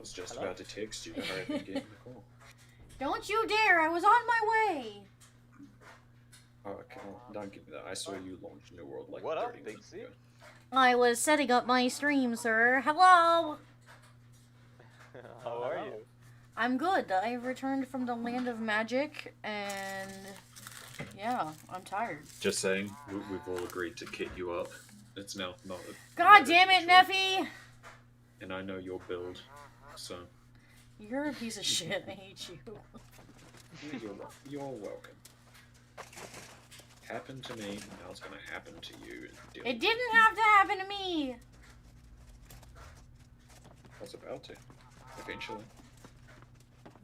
was just Hello? about to text you to hurry up and get in the call. Don't you dare! I was on my way! Oh, come on, don't give me that. I saw you launch New World like What up, 30 Big minutes C? ago. I was setting up my stream, sir. Hello! How are you? I'm good. I returned from the land of magic, and yeah, I'm tired. Just saying, we've all agreed to kit you up. It's now not a... God damn it, Neffy! And I know your build, so... You're a piece of shit. I hate you. You're welcome. Happened to me, now it's gonna happen to you. It didn't have to happen to me! I was about to. Eventually.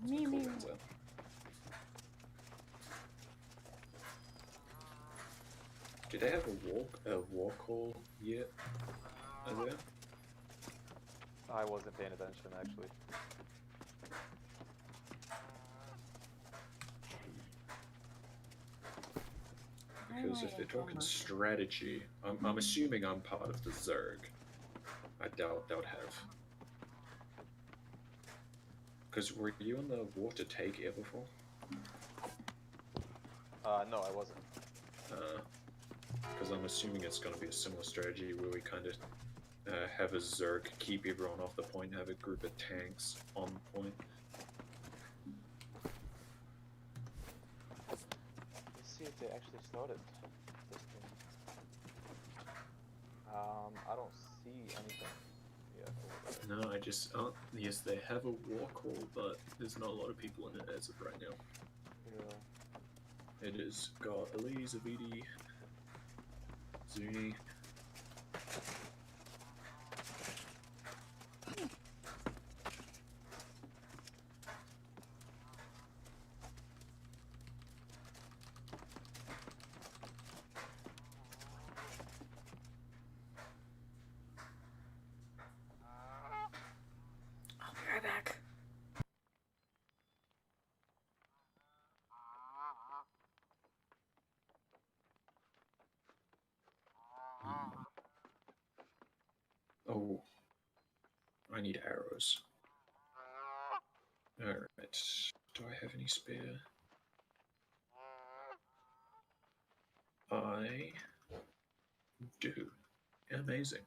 Me. Do they have a war call yet? Is there? I wasn't paying attention, actually. Because if they're talking strategy, I'm assuming I'm part of the Zerg. I doubt they would have. Because were you in the War to Take air before? No, I wasn't. Because I'm assuming it's going to be a similar strategy where we kind of have a Zerg keep everyone off the point, have a group of tanks on the point. Let's see if they actually started this thing. I don't see anything yet over there. No, I just... Oh, yes, they have a war call, but there's not a lot of people in it as of right now. Yeah. It is got Elise, Avidi, Zuni. I'll be right back. Oh, I need arrows. Alright, do I have any spare? I do. Amazing.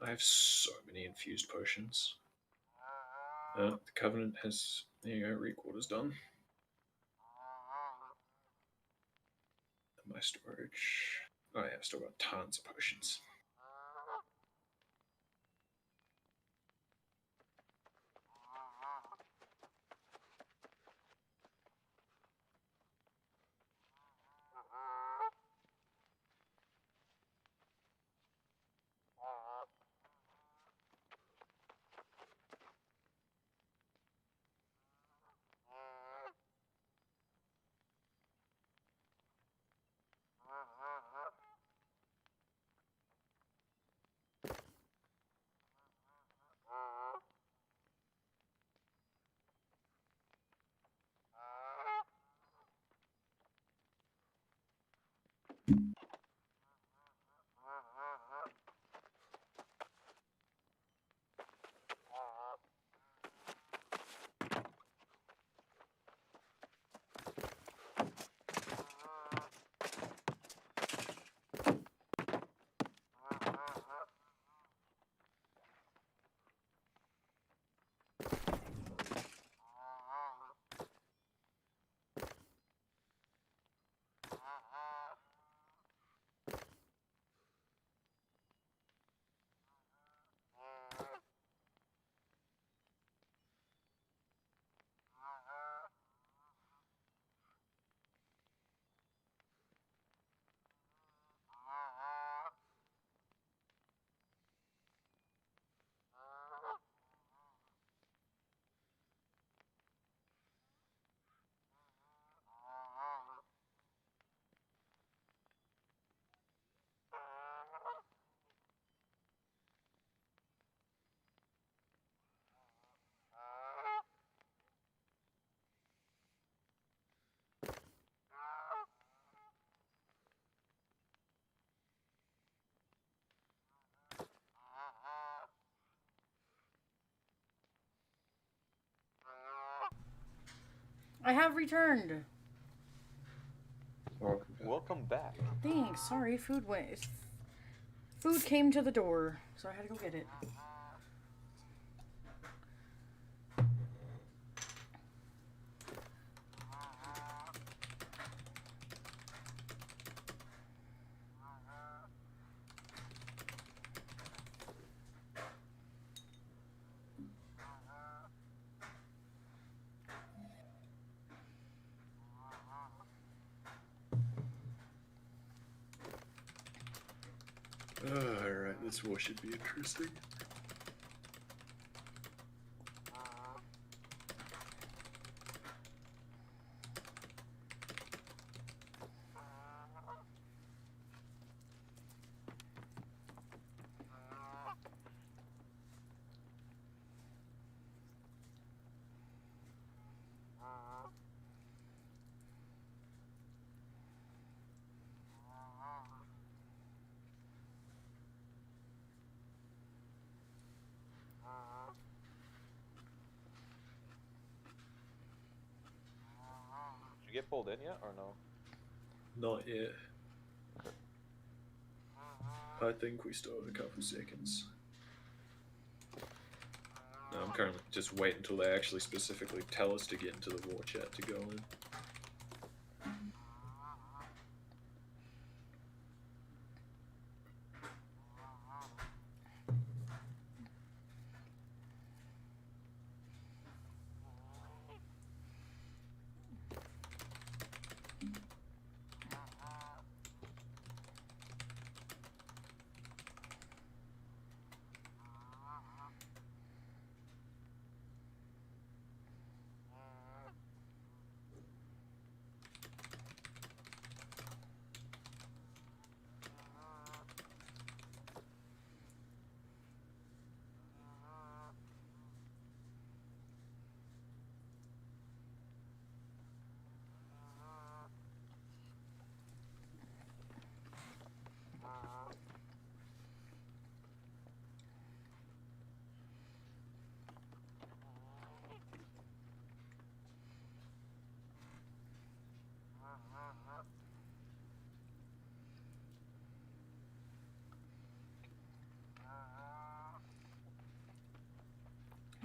I have so many infused potions. The Covenant has... There you go, Requarter's done. My storage... Oh yeah, I've still got tons of potions. I have returned. Welcome back. Welcome back. Thanks. Sorry, food went. Food came to the door, so I had to go get it. Alright, this war should be interesting. Did you get pulled in yet, or no? Not yet. I think we still have a couple seconds. No, I'm currently just waiting until they actually specifically tell us to get into the war chat to go in.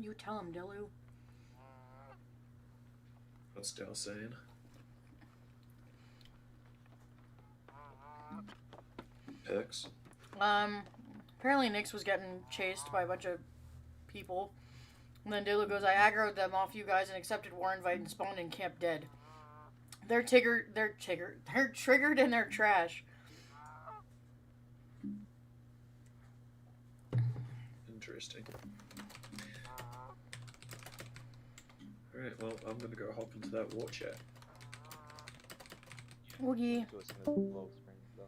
You tell him, Dilu. What's Dell saying? Pix? Apparently Nyx was getting chased by a bunch of people. And then Dilu goes, I aggroed them off you guys and accepted war invite and spawned in camp dead. They're triggered and they're trash. Interesting. Alright, well, I'm gonna go hop into that war chat. Woogie. To us in the glow screen done.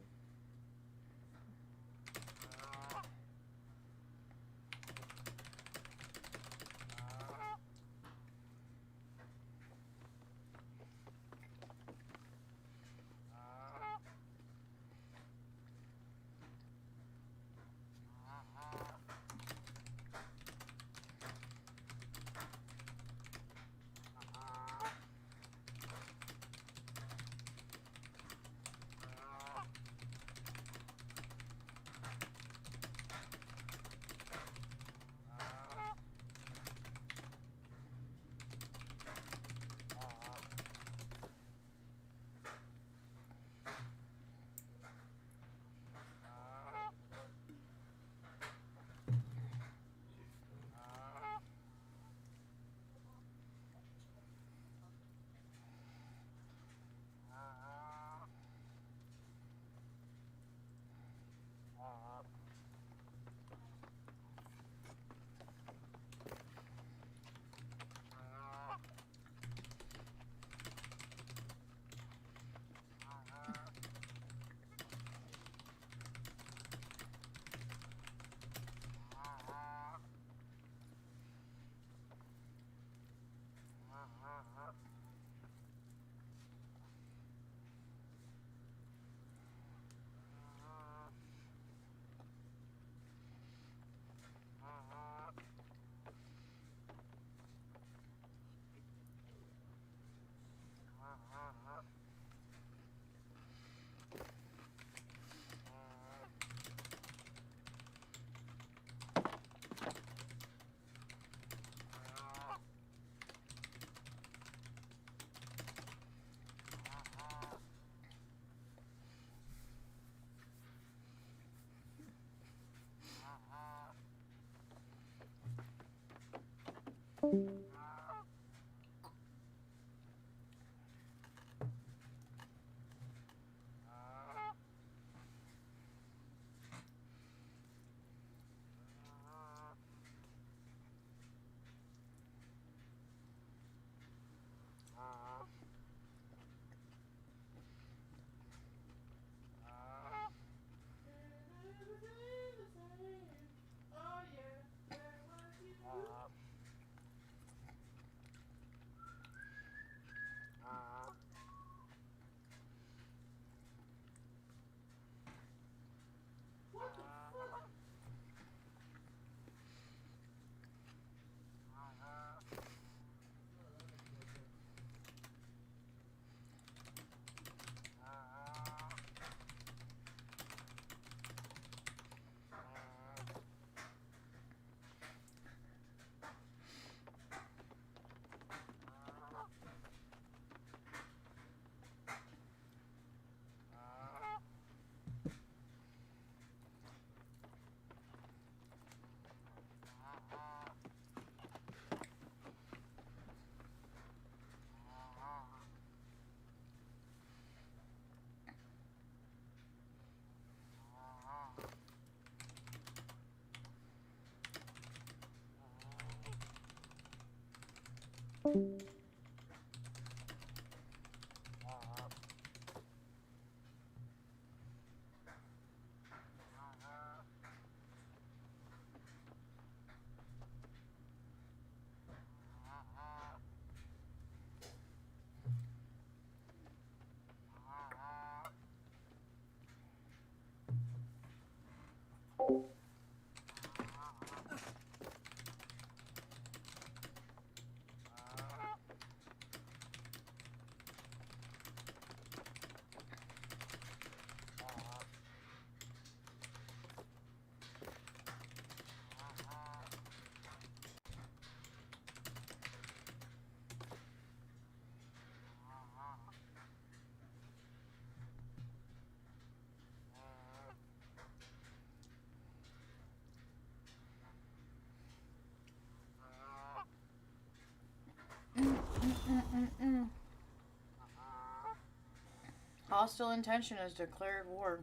Hostile intention has declared war.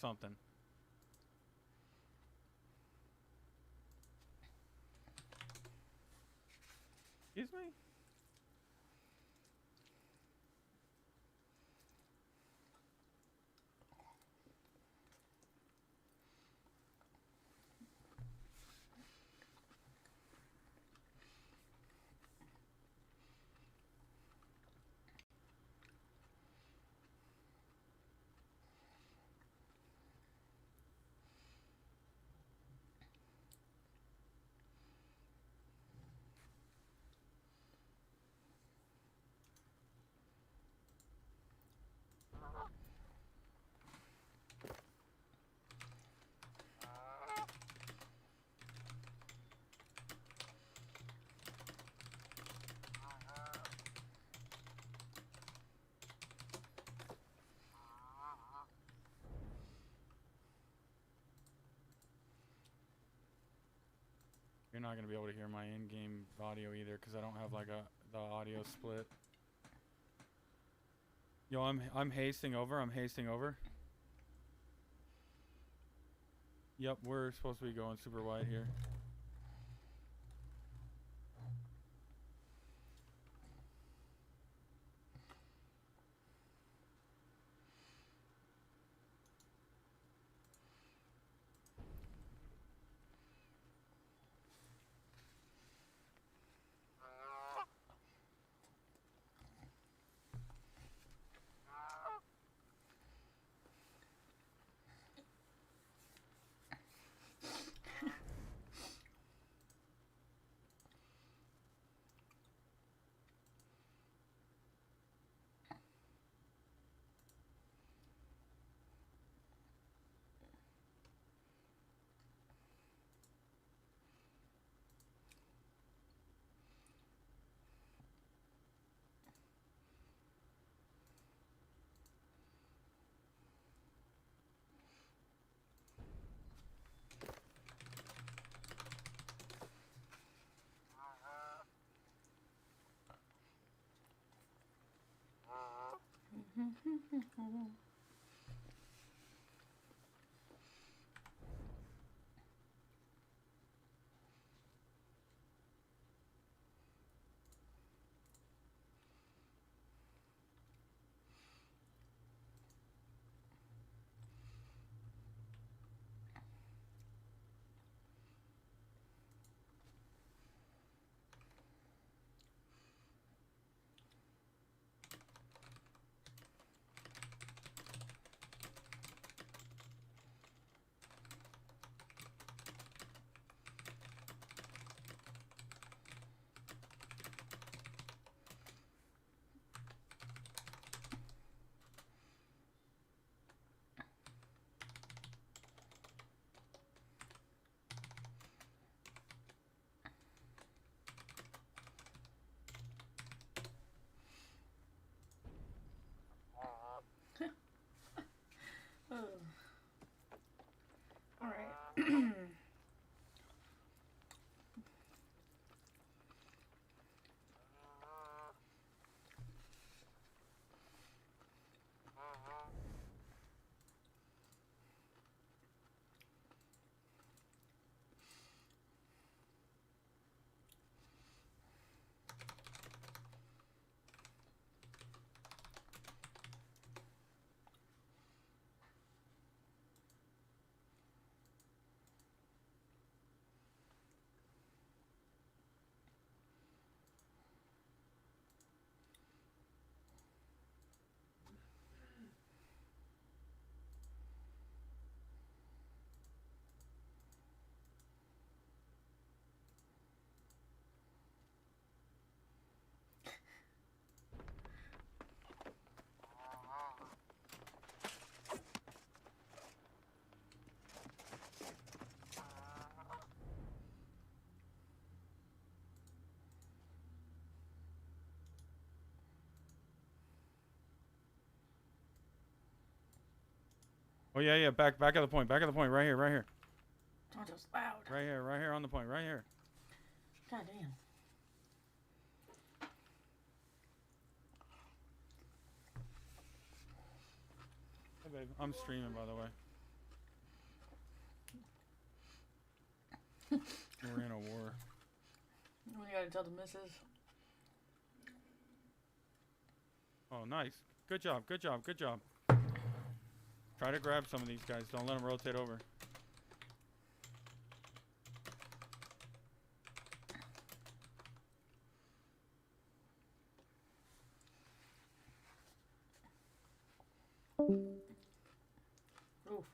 something. Excuse me? You're not gonna be able to hear my in-game audio either, because I don't have like the audio split. Yo, I'm hasting over. I'm hasting over. Yep, we're supposed to be going super wide here. Alright. Oh yeah, yeah. Back at the point. Back at the point. Right here. Right here. Tonto's loud. Right here. Right here on the point. Right here. God damn. Hey babe, I'm streaming by the way. We're in a war. We gotta tell the missus. Oh, nice. Good job, good job, good job. Try to grab some of these guys. Don't let them rotate over. Oof.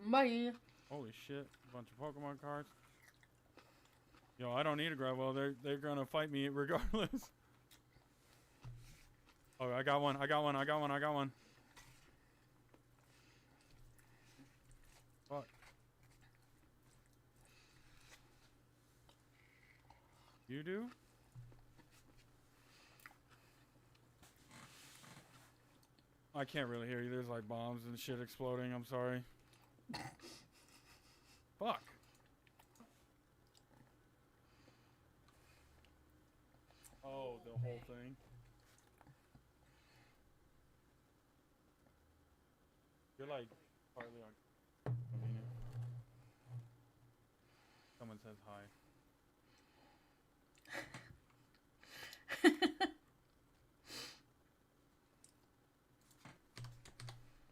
Bye. Holy shit. A bunch of Pokemon cards. Yo, I don't need to grab. Well, they're gonna fight me regardless. Oh, I got one. I got one. I got one. I got one. Fuck. You do? I can't really hear you. There's like bombs and shit exploding. I'm sorry. Fuck. Oh, the whole thing. You're like partly on. Someone says hi.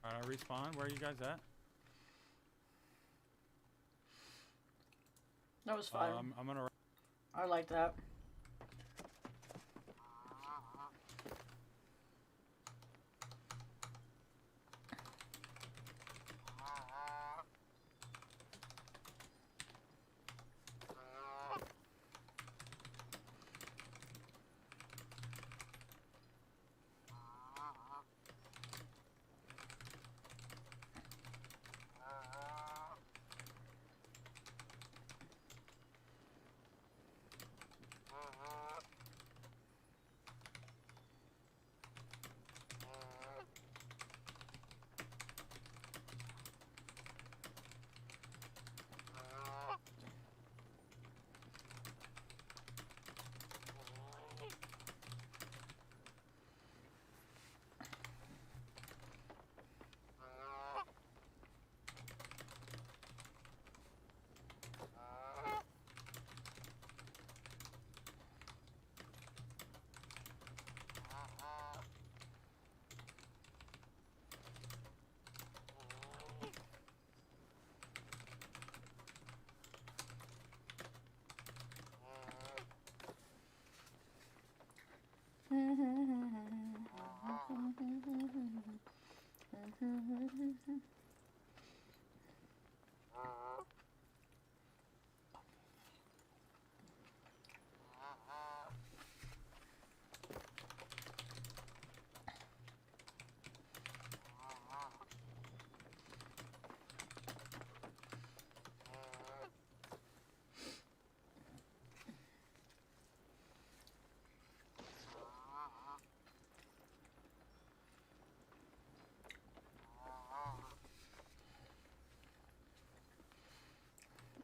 Alright, I respawn. Where are you guys at? That was fun. I'm gonna. I like that.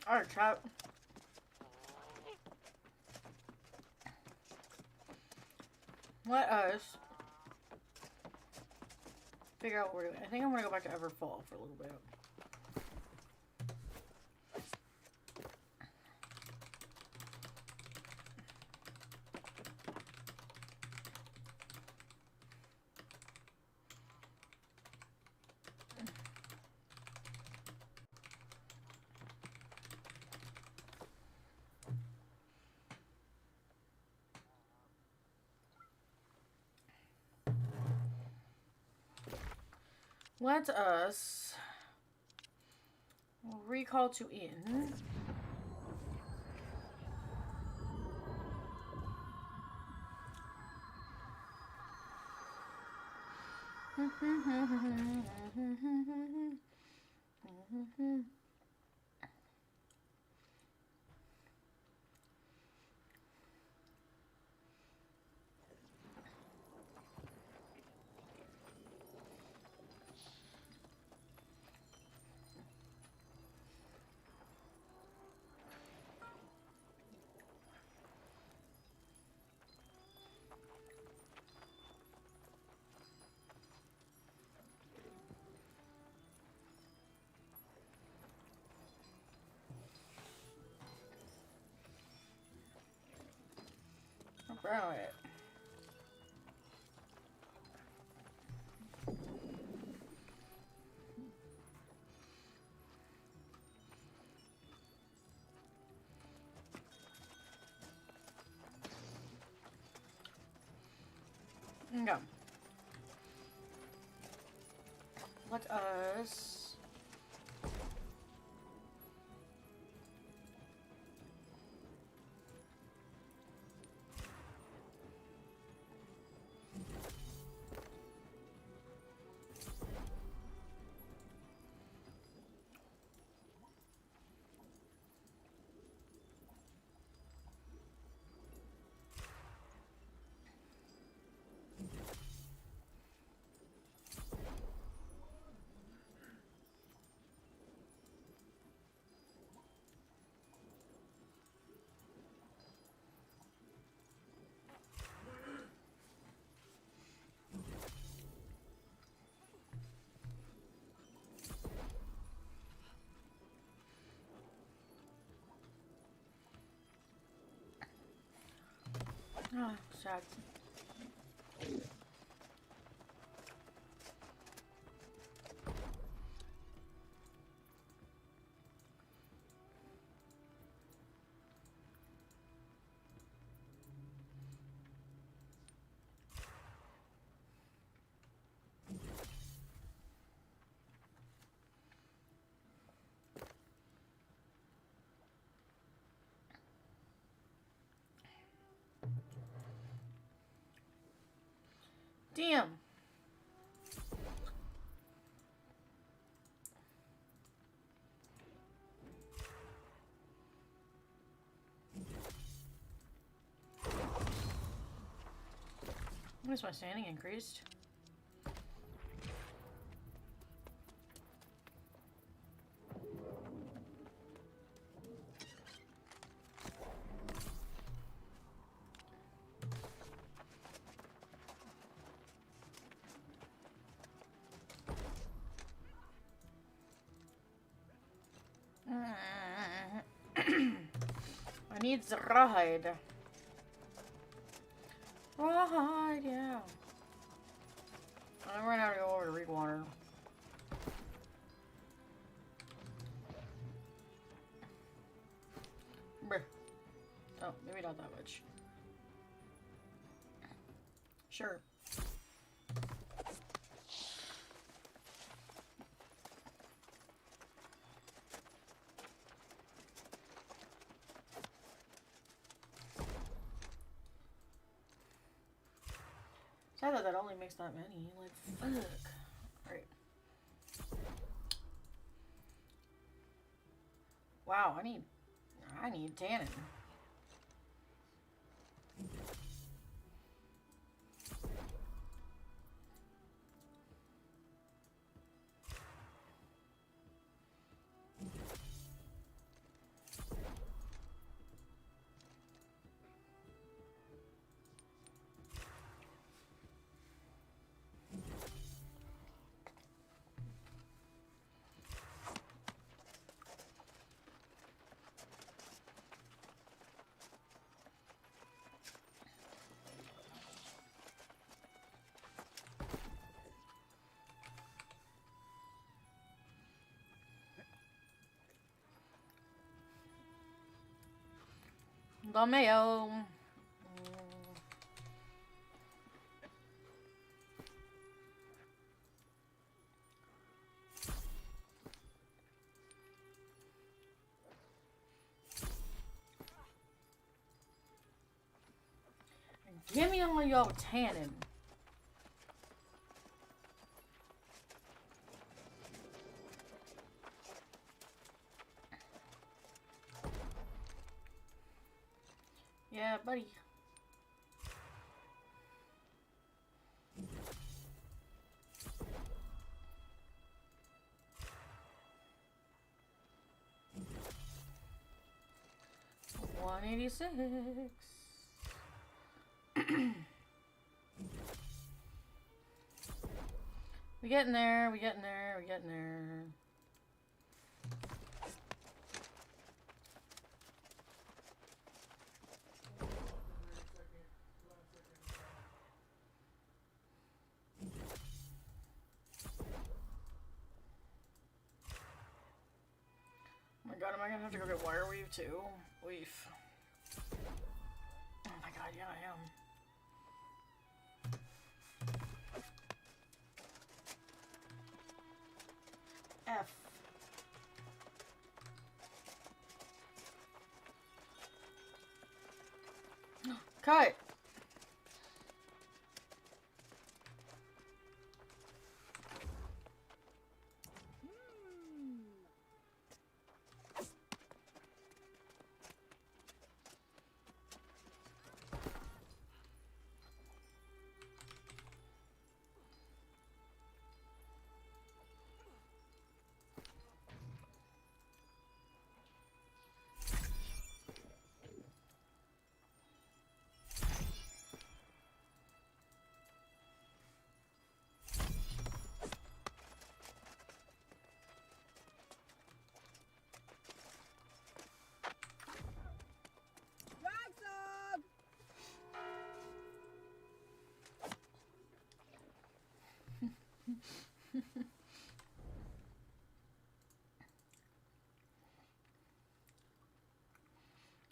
Alright, chat. Let us figure out what we're doing. I think I'm gonna go back to Everfall for a little bit. Let us recall to in. Right. Okay. Let us... Oh, sad. Damn. Why is my standing increased? I need the rawhide. Rawhide, yeah. I ran out to go over to read water. Bruh. Oh, maybe not that much. Sure. Sad that only makes that many. Like, fuck. Alright. Wow, I need tannin. The mayo. Give me all your tannin. Yeah, buddy. $186. We getting there, we getting there, we getting there. I gonna have to go get wire weave too? Weave. Oh my god, yeah, I am. F. Cut!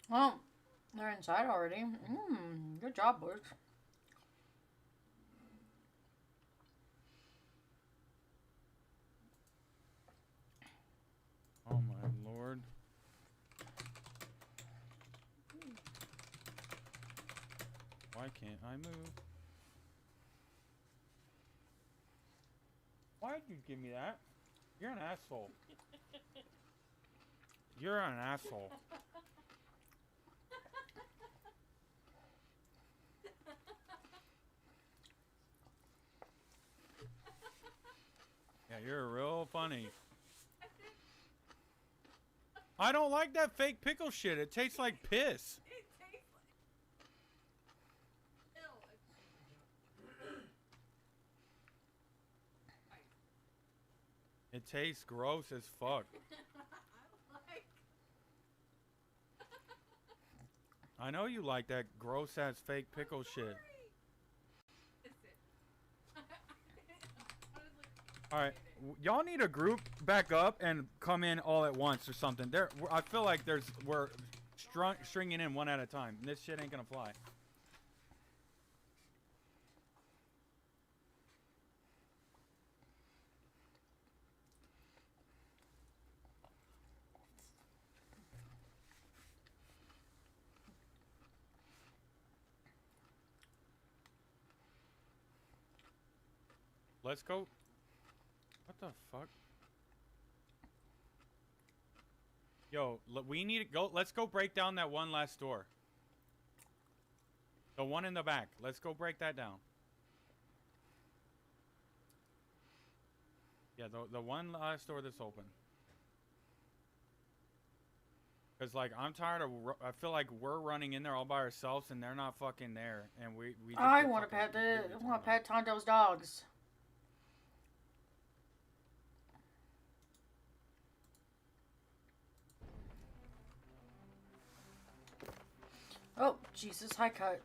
Well, they're inside already. Good job, boys. Oh my lord. Why can't I move? Why'd you give me that? You're an asshole. You're an asshole. Yeah, you're real funny. I don't like that fake pickle shit. It tastes like piss. It tastes gross as fuck. I know you like that gross ass fake pickle shit. Alright, y'all need a group back up and come in all at once or something. I feel like we're stringing in one at a time. This shit ain't gonna fly. Let's go. What the fuck? Yo, we need to go. Let's go break down that one last door. The one in the back. Let's go break that down. Yeah, the one last door that's open. Cause like I'm tired of. I feel like we're running in there all by ourselves and they're not fucking there, and we. Just I want to pet Tonto's dogs. Oh, Jesus, high cut.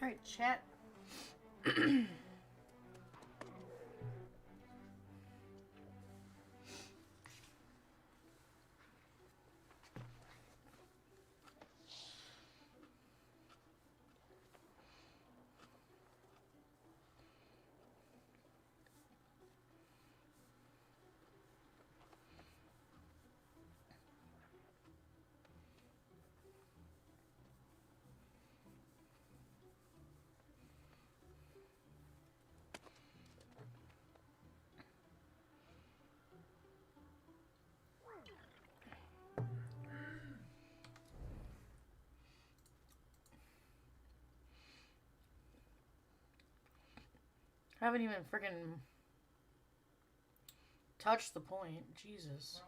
Alright, chat. I haven't even freaking touched the point. Jesus.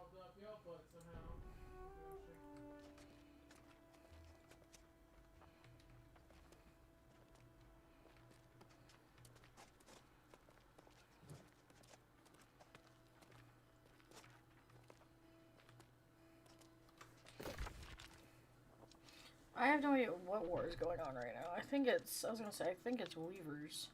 I have no idea what war is going on right now. I think it's Weavers.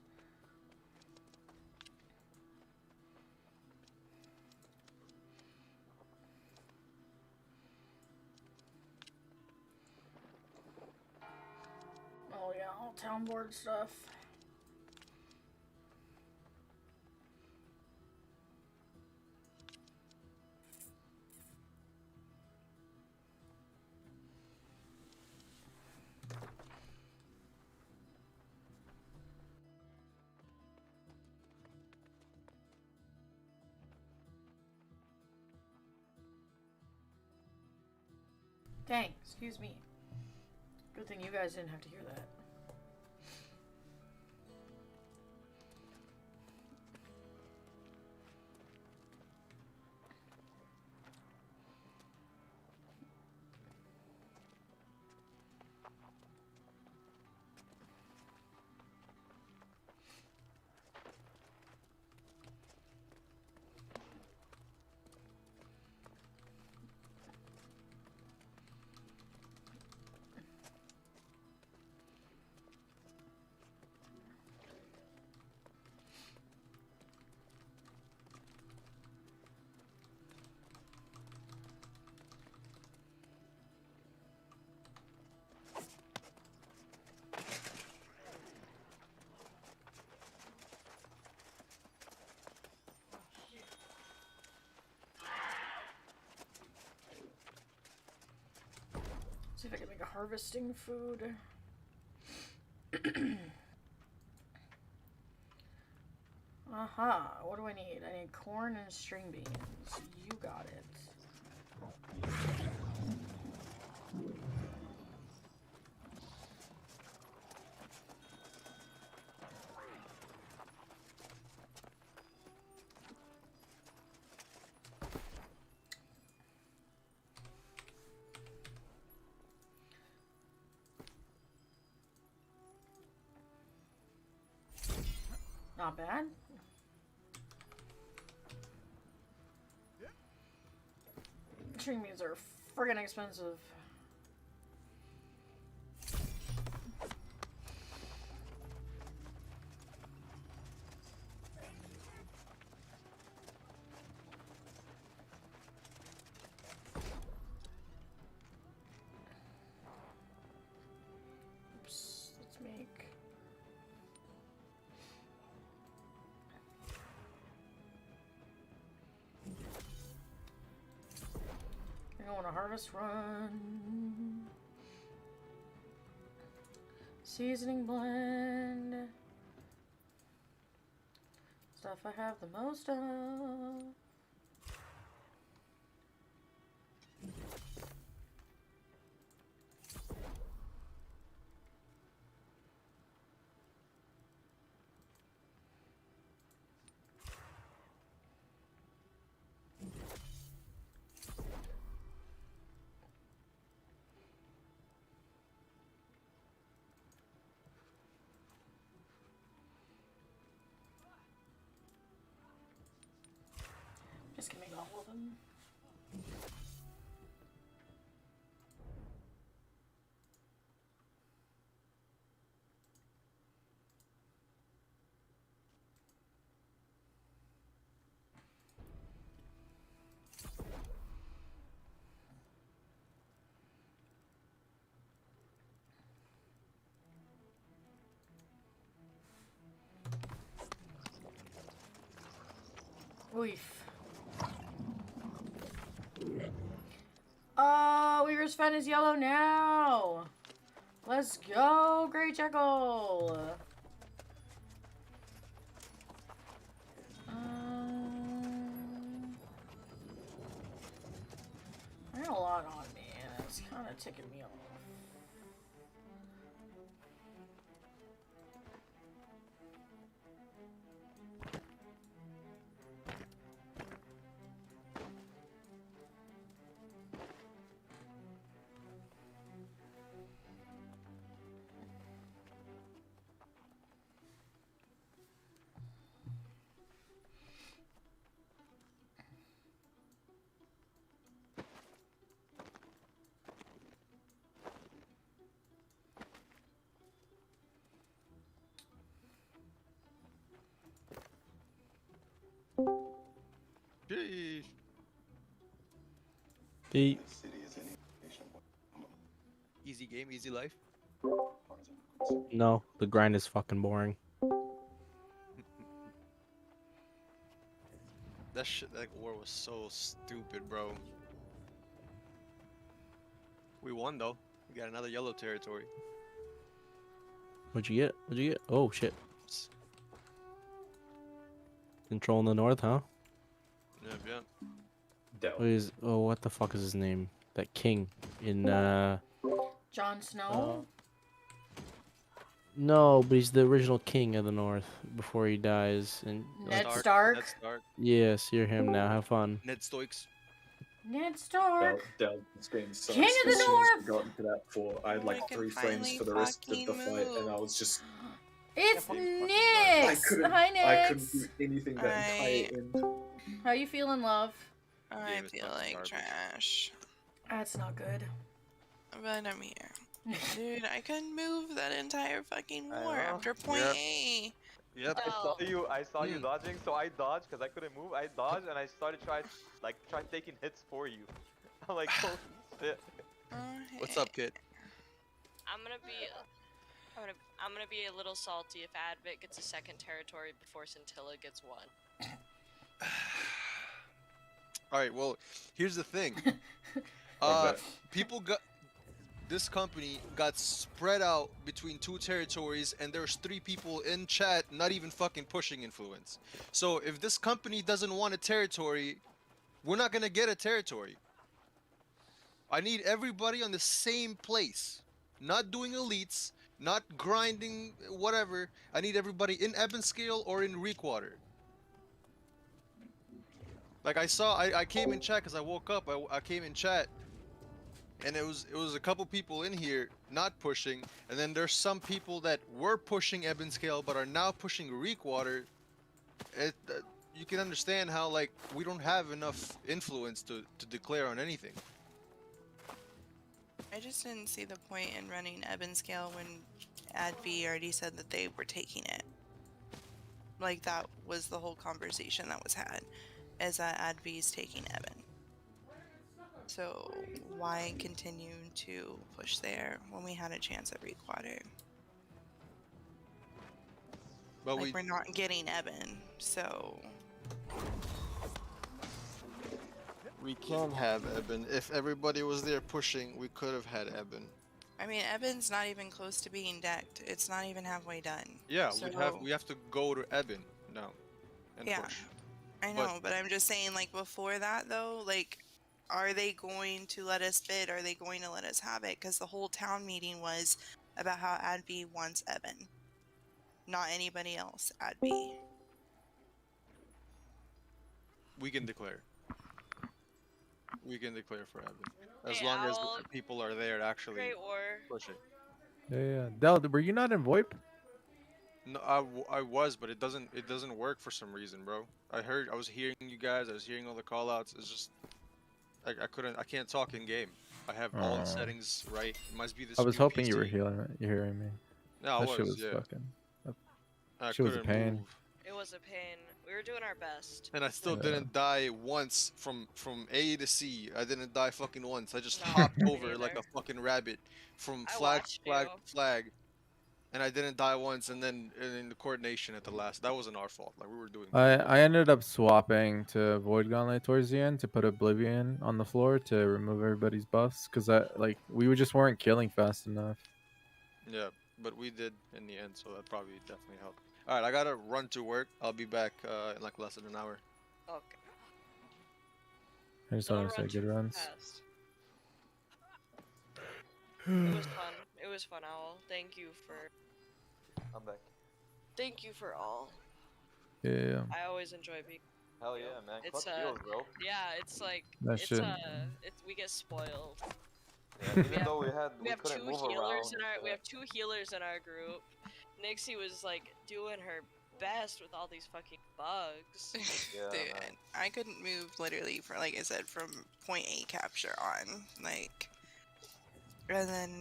Oh yeah, all town board stuff. Dang, excuse me. Good thing you guys didn't have to hear that. See if I can make a harvesting food. Aha, what do I need? I need corn and string beans. You got it. Not bad. String beans are friggin' expensive. Oops, let's make... I want a harvest run. Seasoning blend. Stuff I have the most of. Just gonna make all of them. Oof. Weaver's Fen is yellow now. Let's go, Great Jekyll. I got a lot on me, and it's kind of ticking me off. Sheesh. Pete. Easy game, easy life. No, the grind is fucking boring. That shit, that war was so stupid, bro. We won though. We got another yellow territory. What'd you get? What'd you get? Oh shit. Controlling the north, huh? Yeah, yeah. Del. What the fuck is his name? That king in Jon Snow? No, but he's the original king of the north before he dies. And Ned like, Stark? Ned Stark. yes, you're him now. Have fun. Ned Stoics. Ned Stark. Del was getting sus. King of the As soon as we North! got into that fort, I had like I can 3 frames finally for the rest of the fucking fight, and I move. was just It's I Nix! couldn't Hi, I couldn't Nix! do anything that entire end. How you feeling, love? I Game is feel fucking like garbage. trash. That's not good. But I'm here. Dude, I couldn't move that entire fucking I war know. after point Yep. A. Yep. I saw you Mm. dodging, so I dodged because I couldn't move. I dodged and I started trying taking hits for you. I'm like, holy shit. What's up, kid? I'm gonna be a little salty if Advit gets a second territory before Scintilla gets one. All right. Well, here's the thing. Like that. People got this company got spread out between 2 territories, and there's 3 people in chat not even fucking pushing influence. So if this company doesn't want a territory, we're not gonna get a territory. I need everybody on the same place, not doing elites, not grinding whatever. I need everybody in Ebonscale or in Reekwater. Like I came in chat because I woke up. I came in chat, and it was a couple people in here not pushing, and then there's some people that were pushing Ebonscale but are now pushing Reekwater. You can understand how like we don't have enough influence to declare on anything. I just didn't see the point in running Ebonscale when AdV already said that they were taking it. Like, that was the whole conversation that was had, is that AdV's taking Eben. So why continue to push there when we had a chance at Reekwater? But Like, we're not getting Eben, so... we can have Eben. If everybody was there pushing, we could have had Eben. I mean, Eben's not even close to being decked. It's not even halfway done. Yeah, So- we have to go to Eben now and Yeah. push. I But- know, but I'm just saying, like, before that, though, like, are they going to let us bid? Are they going to let us have it? Because the whole town meeting was about how AdV wants Eben. Not anybody else, AdV. We can declare. We can declare for Eben. As Hey, long as Owl. the people are there actually Great War. pushing. Yeah. Del, were you not in VoIP? No, I was, but it doesn't work for some reason, bro. I was hearing you guys, I was hearing all the call outs. It's just I can't talk in game. I have all the settings right. It must be this I was new hoping you were PC. hearing me. No, That I shit was, was yeah. fucking. I shit was a couldn't pain. move. It was a pain. We were doing our best. And I still Yeah. didn't die once from A to C. I didn't die fucking once. I just No, hopped me over like neither. a fucking rabbit from I flag watched flag you. flag. and I didn't die once, and then in the coordination at the last, that wasn't our fault. Like we were doing. I ended up swapping to Void Gauntlet towards the end to put Oblivion on the floor to remove everybody's buffs because we just weren't killing fast enough. Yeah, but we did in the end, so that probably definitely helped. All right, I gotta run to work. I'll be back in like less than an hour. Okay. I just Don't want to say run good too runs. fast. It was fun. It was fun, Owl. Thank you for. I'm back. Thank you for all. Yeah. I always enjoy being. Hell yeah, man. It's Clutch kills, bro. Yeah, it's like That it's shit. it's we get spoiled. Yeah, even though We have couldn't two move healers around in our and we shit. have two healers in our group. Nixie was like doing her best with all these fucking bugs. Yeah, Dude, man. I couldn't move literally for, like I said, from point A capture on, like, and then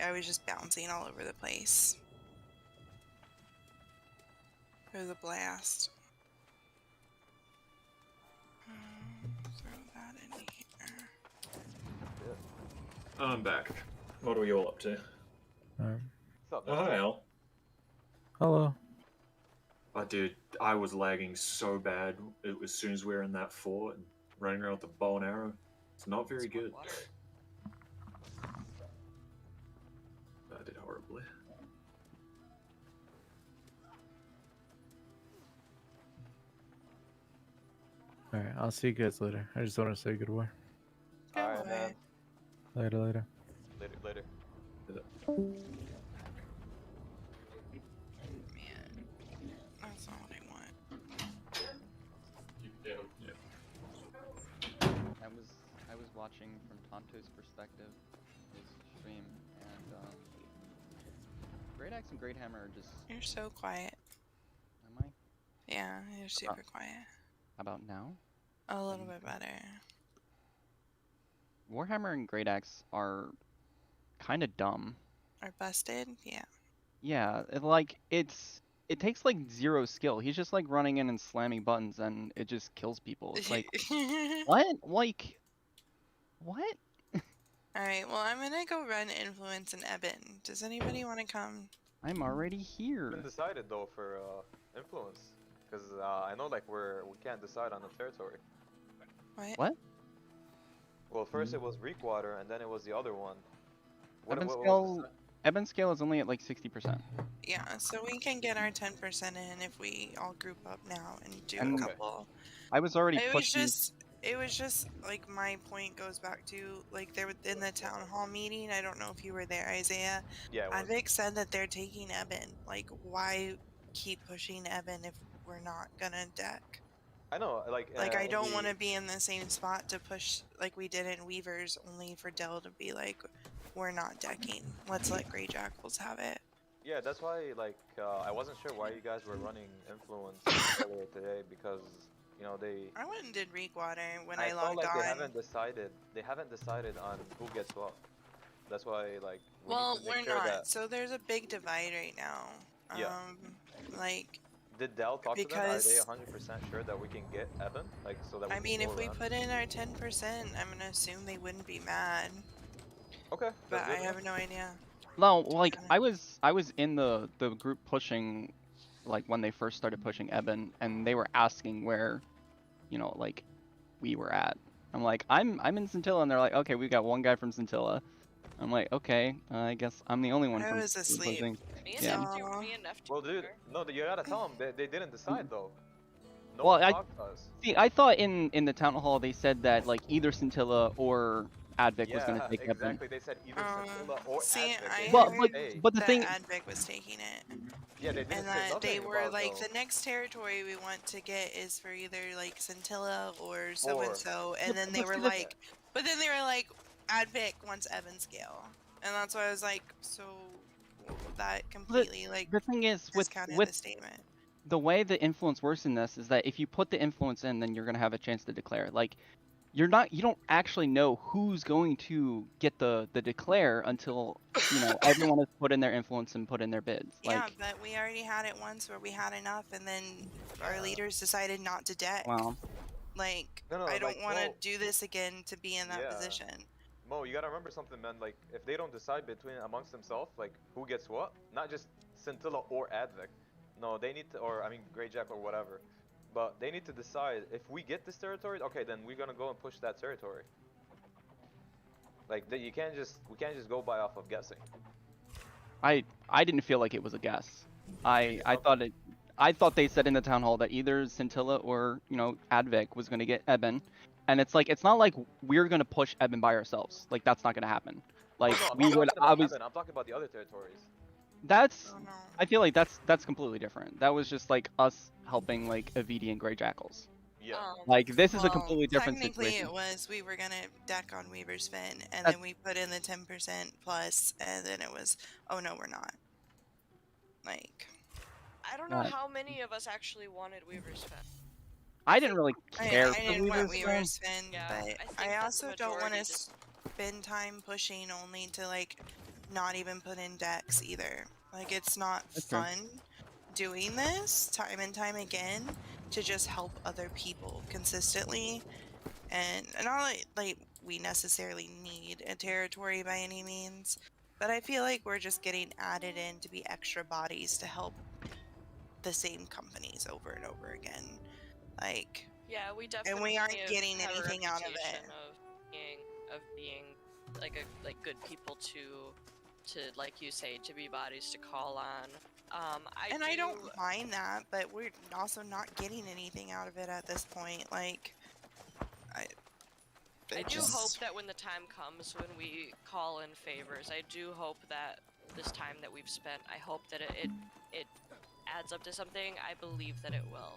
I was just bouncing all over the place. It was a blast. Throw that in here. I'm back. What are we all up to? Alright. What's up, Oh, man? hi, Al. Hello. Oh, dude, I was lagging so bad as soon as we were in that fort and running around with the bow and arrow. It's not very good. Water. I did horribly. Alright, I'll see you guys later. I just want to say goodbye. Alright, man. Later. Later. Man, that's not what I want. I was watching from Tonto's perspective, his stream, and Great Axe and Great Hammer are just. You're so quiet. Am I? Yeah, you're super quiet. How about now? A little bit better. Warhammer and Great Axe are kind of dumb. Or busted? Yeah. Yeah, it takes like zero skill. He's just like running in and slamming buttons, and it just kills people. It's like what? Like what? Alright, well, I'm gonna go run Influence and Eben. Does anybody want to come? I'm already Been here. decided though for influence, because I know like we can't decide on the territory. What? Well, first it was Reekwater, and then it was the other one. Eben scale is only at like 60%. Yeah, so we can get our 10% in if we all group up now and do And- a couple. I was already It was pushing. it was just like my point goes back to like there in the town hall meeting. I don't know if you were there, Isaiah. Yeah, it was. Advic said that they're taking Eben. Like, why keep pushing Eben if we're not gonna deck? I know, like. I don't the- want to be in the same spot to push like we did in Weavers, only for Dell to be like, we're not decking. Let's let Grey Jackals have it. Yeah, that's why like I wasn't sure why you guys were running influence earlier today, because you know they. I went and did Reekwater when I felt logged like on. they haven't decided on who gets what. That's why like. We Well, need to make we're sure not. That... So there's a big divide right now. Yeah. Like, Did Dell talk to them? Are because- they 100% sure that we can get Eben? Like so that. We I can mean, go if we around? put in our 10%, I'm gonna assume they wouldn't be mad. Okay. But that's I good, have no idea. No, like I was in the group pushing, like when they first started pushing Eben, and they were asking where, like, we were at. I'm like, I'm in Scintilla, and they're like, okay, we got one guy from Scintilla. I'm like, okay, I guess I'm the only one I from was asleep. pushing. Me and Yeah. Neptune, me and Neptune. Well, dude, no, you gotta tell them they didn't decide though. No Well, one I- talked to us. See, I thought in the town hall they said that like either Scintilla or Advic was gonna take Eben. exactly. They said either Scintilla or See, Advic. I They Well, didn't heard say- but the that thing, Advic was taking it. yeah, they didn't And say that nothing they were about, like, though. the next territory we want to get is for either like Scintilla or so and so. And then they but were see, the- like, but then they were like, Advic wants Evan scale. And that's why I was like, so that completely like the thing is with discounted with the statement. the way the influence works in this is that if you put the influence in, then you're gonna have a chance to declare. Like, you don't actually know who's going to get the declare until everyone has put in their influence and put in their bids. Yeah, Like, but we already had it once where we had enough, and then our leaders decided not to deck. wow. Like, No, I don't like, want to Mo- do this again to be in that Yeah. position. Mo, you gotta remember something, man. Like, if they don't decide amongst themselves, like who gets what, not just Scintilla or Advic. No, they need to, or I mean Greyjack or whatever. But they need to decide if we get this territory, okay, then we're gonna go and push that territory. Like we can't just go by off of guessing. I didn't feel like it was a guess. I thought they said in the town hall that either Scintilla or, you know, Advic was gonna get Eben, and it's like, it's not like we're gonna push Eben by ourselves. Like, that's not gonna happen. Like, Oh, no, I'm we not would talking about obviously. Eben, I'm talking about the other territories. That's. Oh no. I feel like that's completely different. That was just like us helping like Avidi and Grey Jackals. Yeah. Like, this is a Well, completely different technically situation. it was we were gonna deck on Weaver's Fin, and That- then we put in the 10% plus, and then it was, oh no, we're not. Like, I don't know Right. how many of us actually wanted Weaver's Fin. I didn't really I care for didn't want Weaver's Fin. Weaver's Fin, Yeah, but I think I that the also don't want to majority just- spend time pushing only to like not even put in decks either. Like, it's not That's true. fun doing this time and time again to just help other people consistently, and not like we necessarily need a territory by any means, but I feel like we're just getting added in to be extra bodies to help the same companies over and over again. Like, Yeah, we definitely and we aren't have getting had a anything out of it. reputation of being like good people to like you say, to be bodies to call on. I don't mind that, but we're also not getting anything out of it at this point. Like, I do hope that when the time comes when we call in favors, I do hope that this time that we've spent, I hope that it adds up to something. I believe that it will.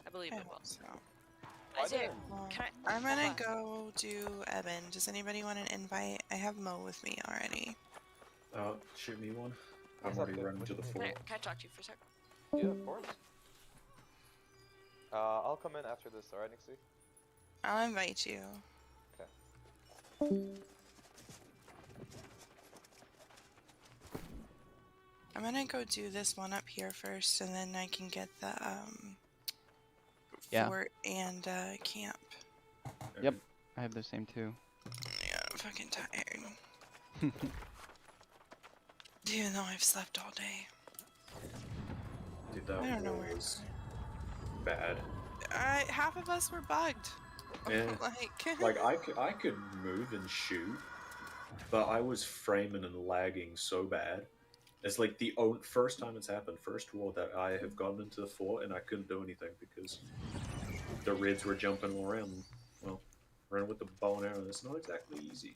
I believe it will. So. Isaiah, Well, can I'm hold gonna on. go do Eben. Does anybody want an invite? I have Mo with me already. Shoot me one. I'm Yes, already okay. running to the Can fort. I talk to you for a sec? Yeah, of course. I'll come in after this, alright, Nixie? I'll invite you. Okay. I'm gonna go do this one up here first, and then I can get the Yeah. fort and camp. Yep, I have the same too. Yeah, I'm fucking tired. Even though I've slept all day. Dude, that I don't know war where. was bad. Half of us were bugged. Yeah. like, I could move and shoot, but I was framing and lagging so bad. It's like the first time it's happened, first war that I have gotten into the fort and I couldn't do anything because the Reds were jumping all around. Well, running with the bow and arrow, it's not exactly easy.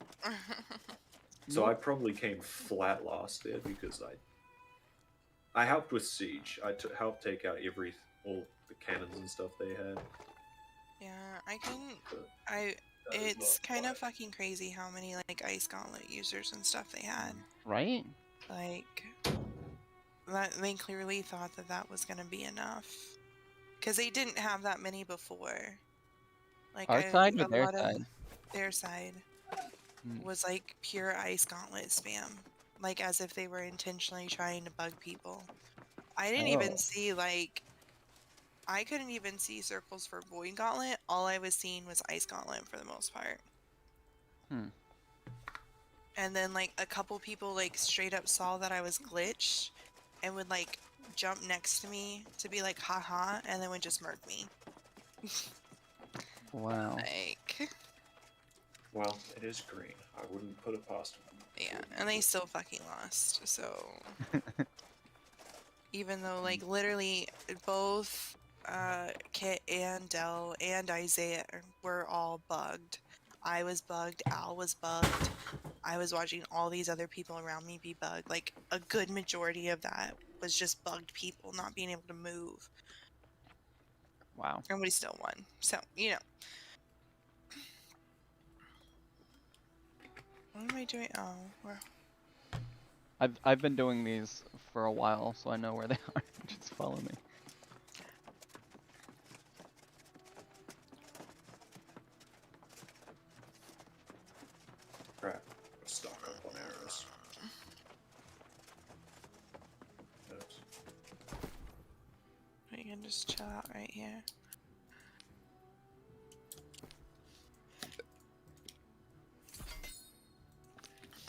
So I probably came flat last there because I helped with siege. I helped take out all the cannons and stuff they had. yeah, I can. But I. that is It's not kind of fun. fucking crazy how many like Ice Gauntlet users and stuff they had. Right? Like, they clearly thought that that was gonna be enough, because they didn't have that many before. Like, Our side or a their lot of side? their side Hmm. was like pure Ice Gauntlet spam, like as if they were intentionally trying to bug people. I didn't Oh. even see like. I couldn't even see circles for Void Gauntlet. All I was seeing was Ice Gauntlet for the most part. Hmm. And then like a couple people like straight up saw that I was glitched and would like jump next to me to be like haha, and then would just murk me. Wow. Like, Well, it is green. I wouldn't put it past them. yeah, and they still fucking lost. So even though like literally both Kit and Dell and Isaiah were all bugged. I was bugged, Al was bugged. I was watching all these other people around me be bugged. Like, a good majority of that was just bugged people not being able to move. Wow. And we still won. So, you know. What am I doing? Oh, where? I've been doing these for a while, so I know where they are. Just follow me. Crap. Stock up on arrows. Oops. We can just chill out right here.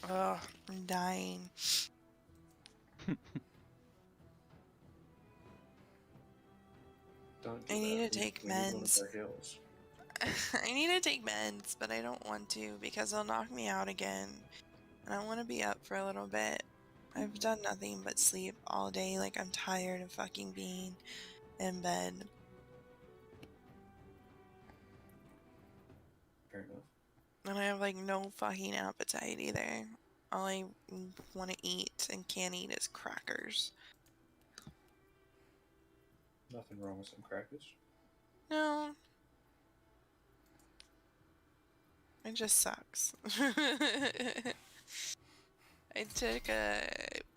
Oh, I'm dying. do I that. need to take We need one of meds. their heals. I need to take meds, but I don't want to because they'll knock me out again. And I want to be up for a little bit. I've done nothing but sleep all day. Like, I'm tired of fucking being in bed. Fair enough. And I have, like, no fucking appetite either. All I want to eat and can't eat is crackers. Nothing wrong with some crackers. No. It just sucks. I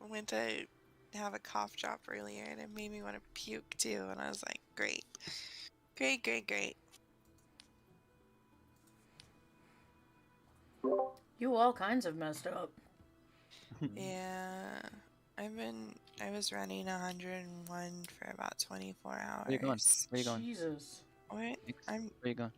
went to have a cough drop earlier and it made me want to puke too. And I was like, great. Great, great, great. You all kinds of messed up. Yeah. I was running 101 for about 24 hours. Where you going? Where you going? Jesus. What? Thanks. I'm Where you going?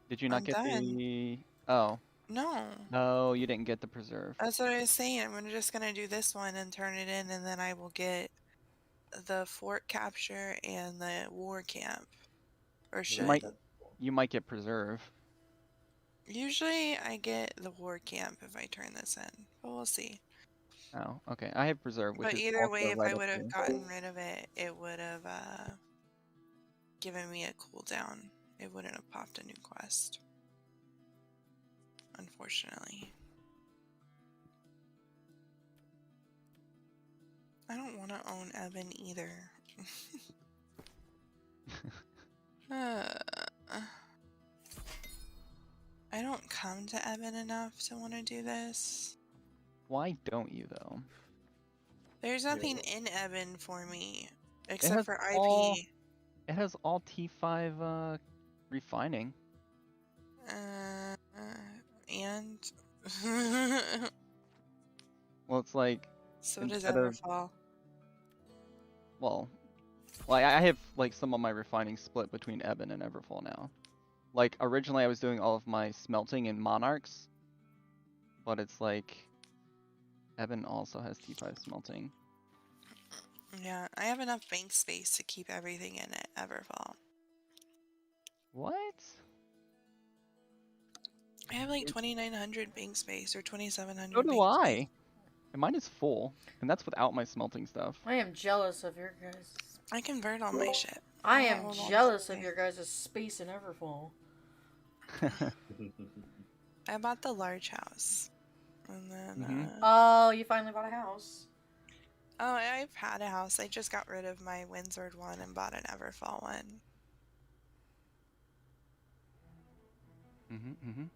Did you not I'm get done. the? Oh No. no, you didn't get the preserve. That's what I was saying. I'm just gonna do this one and turn it in, and then I will get the fort capture and the war camp. Or You should. might get preserve. Usually I get the war camp if I turn this in, but we'll see. Oh, okay. I have preserve, which But is either also way, if right I up would here. have gotten rid of it, it would have given me a cooldown. It wouldn't have popped a new quest. Unfortunately. I don't want to own Evan either. I don't come to Evan enough to want to do this. Why don't you though? There's nothing in Evan for me It except has for all. IP. It has all T5 refining. And Well, it's like so does instead of Everfall. well, I have like some of my refining split between Ebon and Everfall now. Like originally I was doing all of my smelting in Monarchs, but it's like Ebon also has T5 smelting. Yeah, I have enough bank space to keep everything in it, Everfall. What? I have like 2,900 bank space or 2,700 So do bank I. space. And mine is full, and that's without my smelting stuff. I am jealous of your guys. I convert all my shit. I don't am hold on to jealous of anything. your guys' space in Everfall. I bought the large house. And then, Mhm. Oh, you finally bought a house. oh, I've had a house. I just got rid of my Windsor one and bought an Everfall one. Mhm.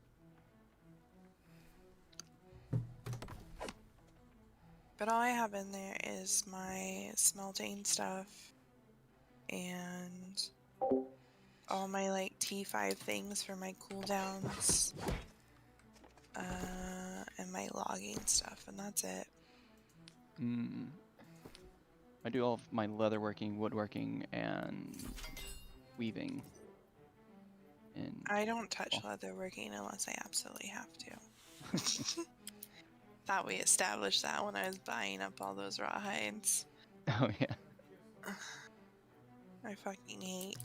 But all I have in there is my smelting stuff and all my like T5 things for my cooldowns. And my logging stuff, and that's it. I do all of my leatherworking, woodworking, and weaving. I don't touch leatherworking unless I absolutely have to. Thought we established that when I was buying up all those raw hides. Oh yeah. I fucking hate.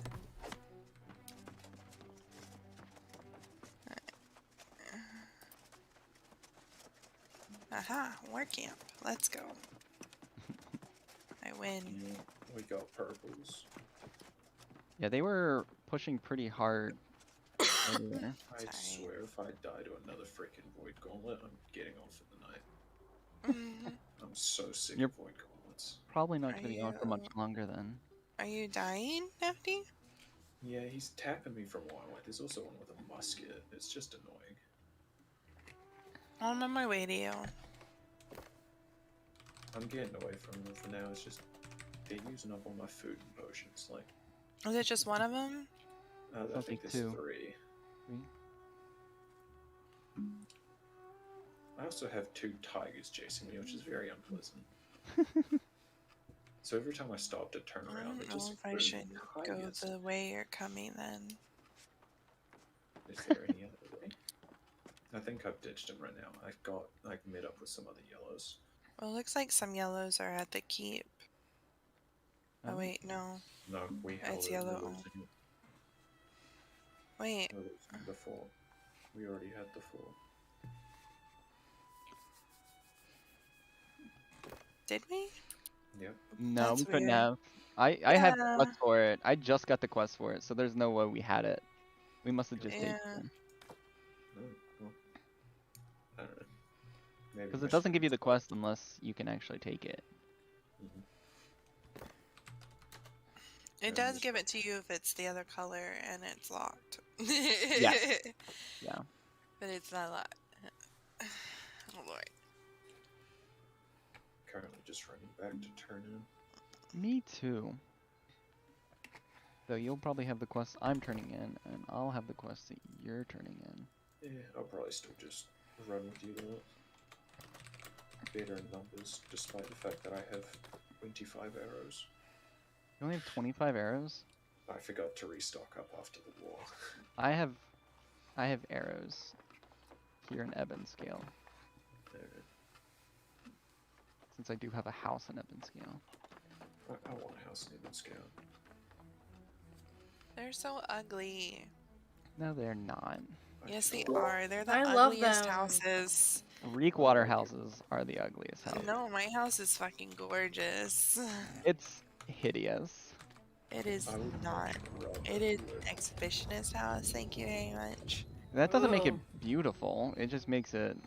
Aha, war camp. Let's go. I win. Yeah, we got purples. Yeah, they were pushing pretty hard. Earlier. I Sorry. swear, if I die to another freaking Void Gauntlet, I'm getting on for the night. I'm so sick You're- of Void Gauntlets. Probably not Are gonna be on for much you- longer then. Are you dying, Nefty? Yeah, he's tapping me from one way. There's also one with a musket. It's just annoying. I'm on my way to you. I'm getting away from them for now. It's just they're using up all my food and potions. Like, Is it just one of them? I Sounds think like there's two. 3. 3? I also have 2 tigers chasing me, which is very unpleasant. So every time I stop to turn I around, don't it know just if I should go tigers. the way you're coming then. Is there any other way? I think I've ditched him right now. I've got like met up with some other yellows. Well, it looks like some yellows are at the keep. Oh wait, no. No, we held It's it. yellow. We're Oh. losing it. Wait. We're losing the fort. We already had the fort. Did we? Yep. No, That's we couldn't weird. have. I had the Yeah. quest for it. I just got the quest for it, so there's no way we had it. We must have just taken Yeah. it. Oh, well, I don't know. Maybe Because my it doesn't give you the screen's quest unless you can actually take it. Mhm. It does give it to you if it's the other color and it's locked. Yeah. Yeah. But it's not locked. Oh boy. Currently just running back to turn in. Me too. Though you'll probably have the quest I'm turning in, and I'll have the quest that you're turning in. Yeah, I'll probably still just run with you though. Better in numbers, despite the fact that I have 25 arrows. You only have 25 arrows? I forgot to restock up after the war. I have arrows here in Ebon scale. Since I do have a house in Ebon scale. I want a house in Ebon scale. They're so ugly. No, they're not. Yes, they are. They're the I love ugliest them. houses. Reekwater houses are the ugliest houses. No, my house is fucking gorgeous. It's hideous. It is not. It is an exhibitionist house. Thank you very much. That doesn't make it Ooh. beautiful. It just makes it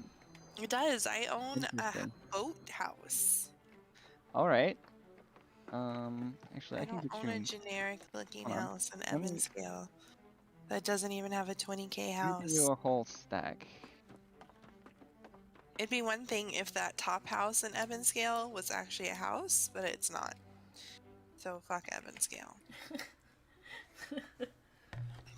It does. I own a interesting. boat house. All right. Actually, I I can don't get own you. a generic looking Hold on. house in Let me- Evan scale. That doesn't even have a 20k I'll give you house. a whole stack. It'd be one thing if that top house in Evan scale was actually a house, but it's not. So fuck Evan scale.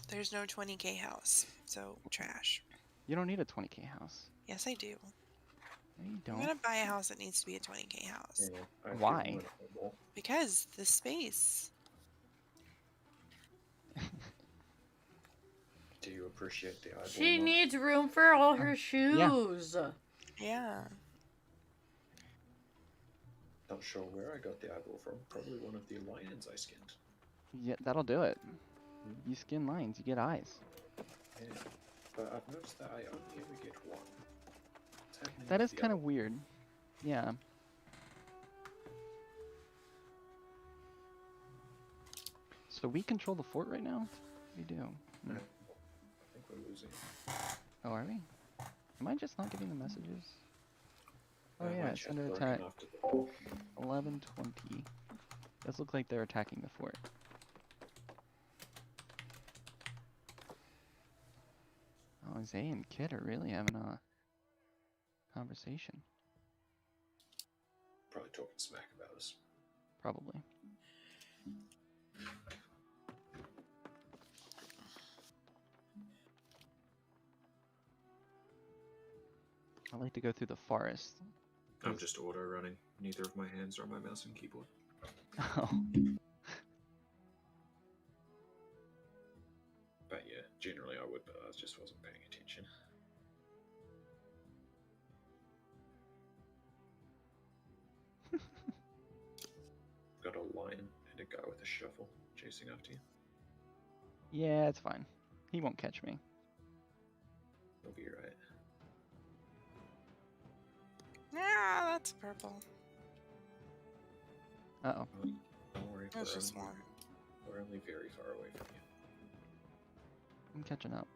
There's no 20k house, so trash. You don't need a 20k house. Yes, I do. No, you I'm don't. gonna buy a house that needs to be a 20k house. Yeah, I feel Why? winnable. Because the space. Do you appreciate the eyeball? She mark? needs room for all her shoes. Yeah. Not sure where I got the eyeball from. Probably one of the lions I skinned. Yeah, that'll do it. You skin lines, you get eyes. Yeah, but I've noticed that I only ever get one. What's happening That with is the kind other of weird. Yeah. So we control the fort right now? We do. one? I think we're losing. Oh, are we? Am I just not getting the messages? Oh My yeah, it's chat's under broken attack. after the war. 11:20. Does look like they're attacking the fort. Oh, Zay and Kid are really having a conversation. Probably talking smack about us. Probably. I like to go through the forest. I'm just auto running. Neither of my hands are on my mouse and keyboard. Oh. But yeah, generally I would, but I just wasn't paying attention. Got a lion and a guy with a shovel chasing after you. Yeah, it's fine. He won't catch me. He'll be right. Yeah, that's purple. Uh-oh. Don't worry, That's just one. we're only very far away from you. I'm catching up.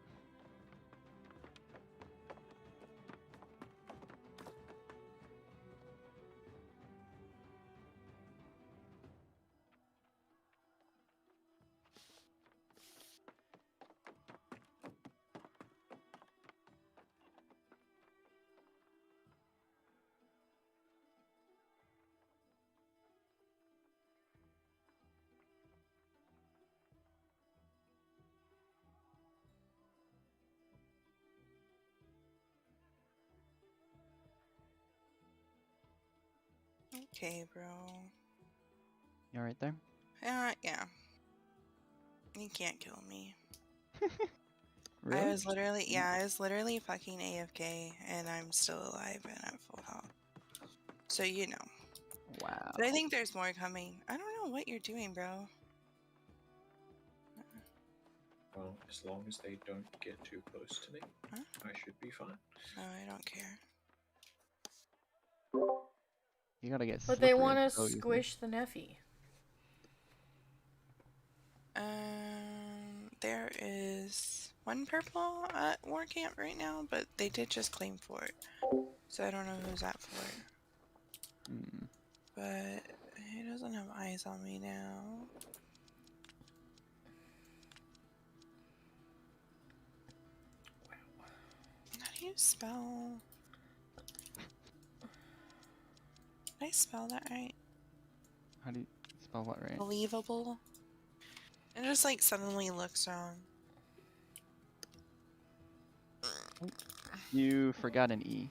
Okay, bro. You alright there? Yeah. You can't kill me. Really? I was literally fucking AFK and I'm still alive and at full health. So you know. Wow. But I think there's more coming. I don't know what you're doing, bro. As long as they don't get too close to me, Huh? I should be fine. Oh, I don't care. You gotta get. But they slippery want to so easy. squish the Neffy. There is one purple at War Camp right now, but they did just claim for it. So I don't know who's at for it. Hmm. But he doesn't have eyes on me now. How do you spell? Did I spell that right? How do you spell what right? Believable? It just like suddenly looks wrong. You forgot an E.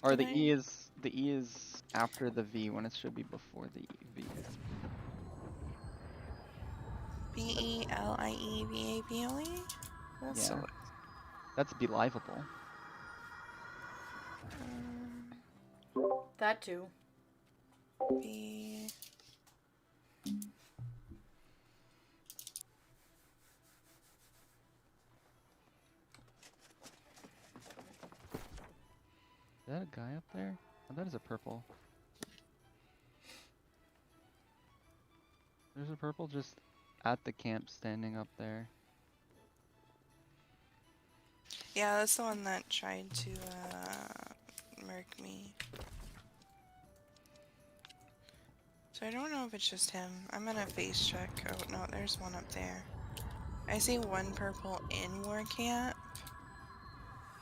Or Did the I? E is after the V when it should be before the V. Believable? That's Yeah. so. That's believable. That too. B. Is that a guy up there? Oh, that is a purple. There's a purple just at the camp standing up there. Yeah, that's the one that tried to murk me. So I don't know if it's just him. I'm gonna face check. Oh no, there's one up there. I see one purple in War Camp.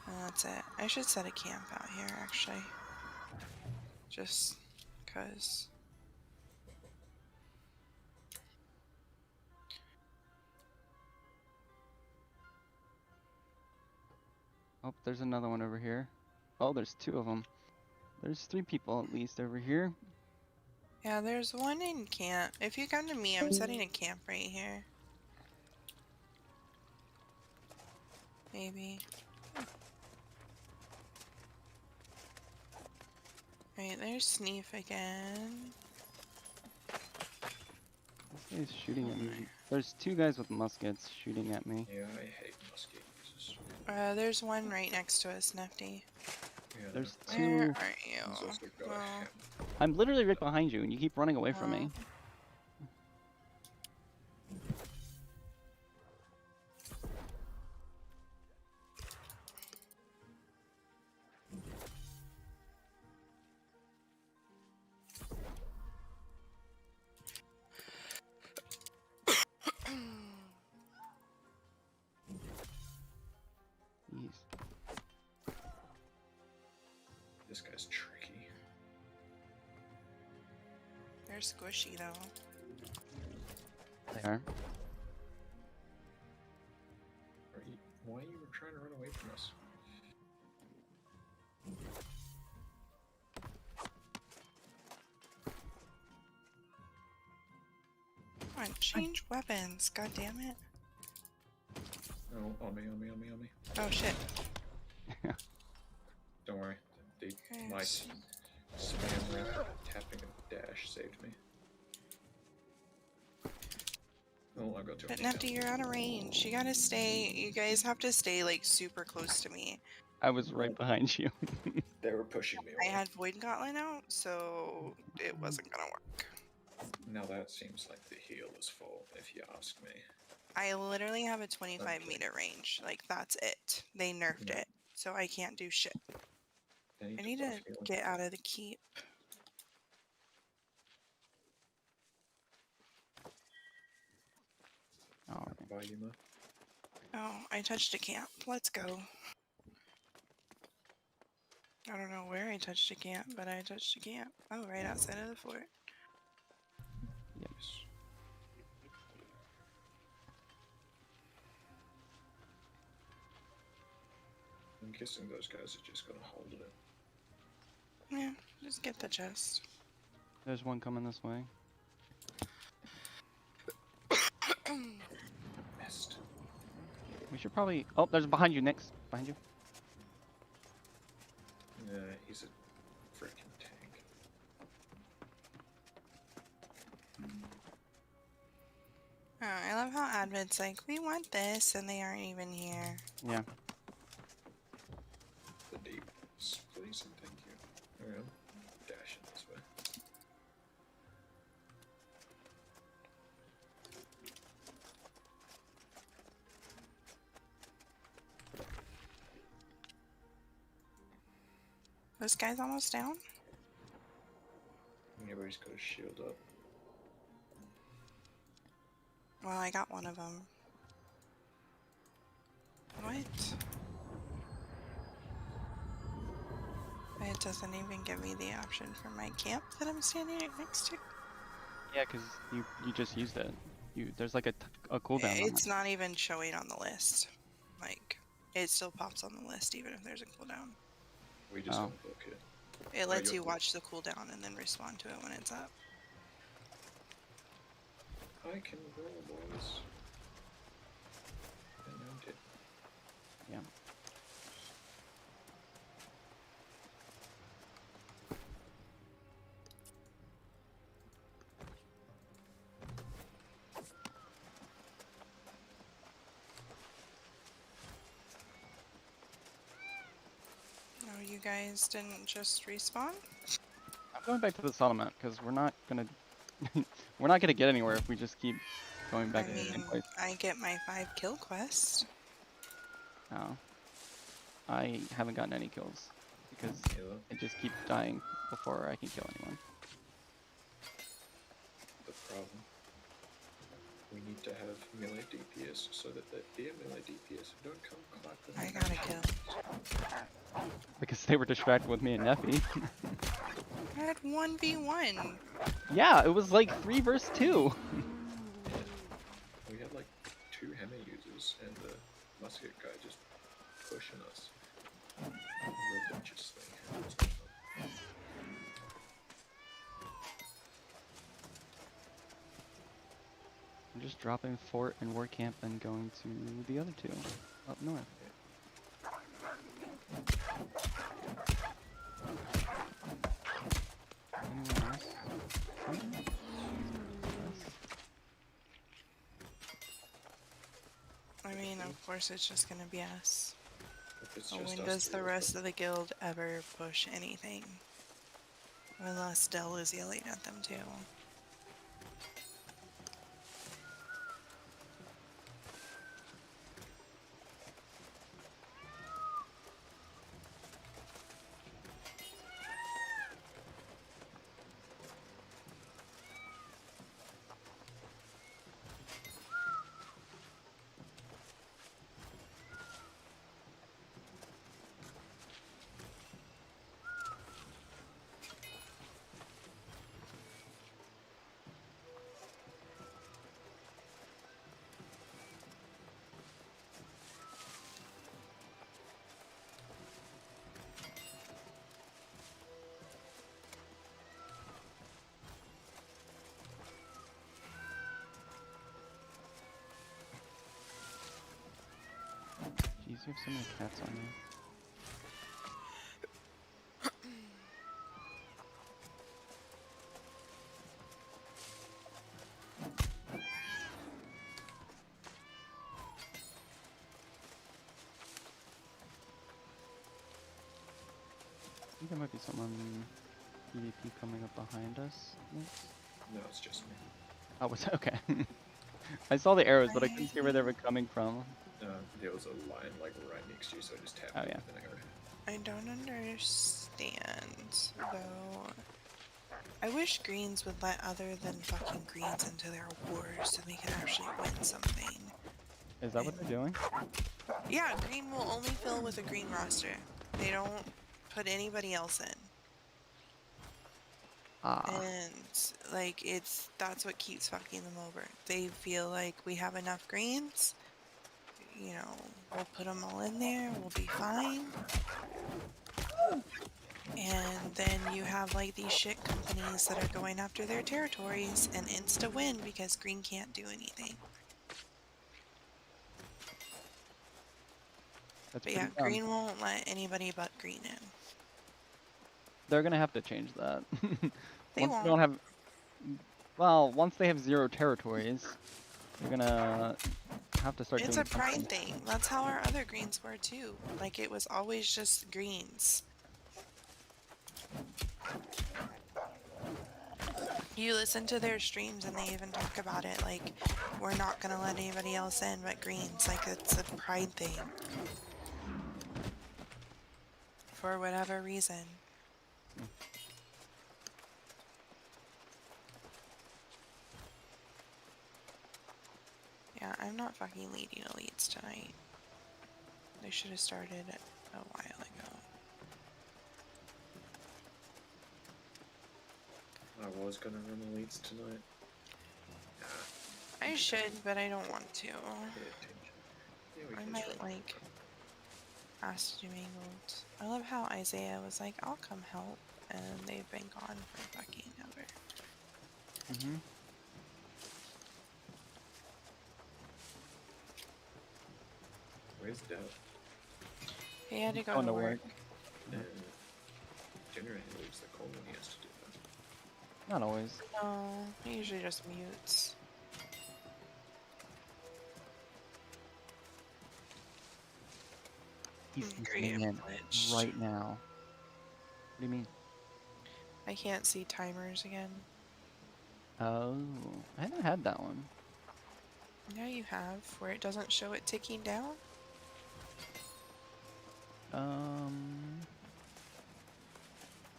And that's it. I should set a camp out here actually. Just cause. Oh, there's another one over here. Oh, there's two of them. There's 3 people at least over here. Yeah, there's one in camp. If you come to me, I'm setting a camp right here. Maybe. Right, there's Sneef again. This guy's shooting at me. There's 2 guys with muskets shooting at me. Yeah, I hate musket users. There's one right next to us, Nefty. Yeah, There's Where 2. are he's you? also got a Well, hammer. I'm literally right behind you and you keep running away from me. Jeez. This guy's tricky. they're squishy though. They are. Why are you trying to run away from us? Come on, change weapons. God damn it. Oh, on me. Oh shit. Don't worry. Okay, My spam rep tapping a dash saved me. Oh, I got too But many Nefty, kills. you're out of range. You gotta stay. You guys have to stay like super close to me. I was right behind you. They were pushing me I away. had Void Gauntlet out, so it wasn't gonna work. Now that seems like the healer's fault, if you ask me. I literally have a 25 Okay. meter range. Like, that's it. They nerfed Yeah. it, so I can't do shit. I need buff to healing. get out of the keep. Alright. Buy you, man. Oh, I touched a camp. Let's go. I don't know where I touched a camp, but I touched a camp. Oh, right outside of the fort. Yep. I'm guessing those guys are just gonna hold it. Yeah, just get the chest. There's one coming this way. Missed. We should probably. Oh, there's behind you, Nix. Behind you. Yeah, he's a freaking tank. Oh, I love how admin's like, we want this, and they aren't even here. Yeah. The deep, please and thank you. Alright, I'm dashing this way. This guy's almost down? Everybody's got a shield up. Well, I got one of them. What? It doesn't even give me the option for my camp that I'm standing right next to. Yeah, because you just used it. There's like a cooldown on It's it. not even showing on the list. Like, it still pops on the list even if there's a cooldown. We just Oh. don't book it. It lets you're you cool. watch the cooldown and then respond to it when it's up. I can roll, boys. And I did. Yeah. Oh, you guys didn't just respawn? I'm going back to the settlement because we're not gonna get anywhere if we just keep going back I to the same mean, place. I get my 5 kill quest. Oh. I haven't gotten any kills because Yeah, I just keep dying before I can kill anyone. the problem. We need to have melee DPS so that their melee DPS don't come clapping. I got a kill. Because they were distracted with me and Neffy. I had 1v1. Yeah, it was like 3 versus 2. We had like 2 hammer users and the musket guy just pushing us. Religiously. What's going on? I'm just dropping fort and war camp and going to the other 2 up north. Anyone else? I mean, of course it's just gonna be us. If it's But just when us does two, the we're rest of the guild ever push anything? Unless Dell is yelling at them too. Jeez, you have so many cats on you. I think there might be someone PvP coming up behind us. No, it's just me. Oh, was okay. I saw the arrows, but I couldn't see where they were coming from. There was a line like right next to you, so I just tapped Oh, it yeah. with an arrow. I don't understand, though. I wish greens would let other than fucking greens into their wars so they could actually win something. Is that what they're doing? Yeah, green will only fill with a green roster. They don't put anybody else in. Ah. And, like, that's what keeps fucking them over. They feel like we have enough greens, you know, we'll put them all in there, we'll be fine. And then you have, like, these shit companies that are going after their territories and insta-win because green can't do anything. That's But yeah, pretty dumb. green won't let anybody but green in. They're gonna have to change that. They Once won't. they don't have, well, once they have 0 territories, You're gonna have to start It's doing a pride something. thing. That's how our other greens were too. Like it was always just greens. You listen to their streams and they even talk about it like we're not gonna let anybody else in but greens. Like it's a pride thing. For whatever reason. Yeah, I'm not fucking leading elites tonight. They should have started a while ago. I was gonna run elites tonight. I should, but I don't want to. Pay attention. Yeah, we I can might try. like ask to mingled. I love how Isaiah was like, I'll come help, and they've been gone for fucking ever. Mm-hmm. Where's Dad? He had to go Going to to work. Generally leaves the call when he has to do that. Not always. No, he usually just mutes. He's Great coming in glitch. right now. What do you mean? I can't see timers again. Oh, I haven't had that one. Yeah, you have, where it doesn't show it ticking down.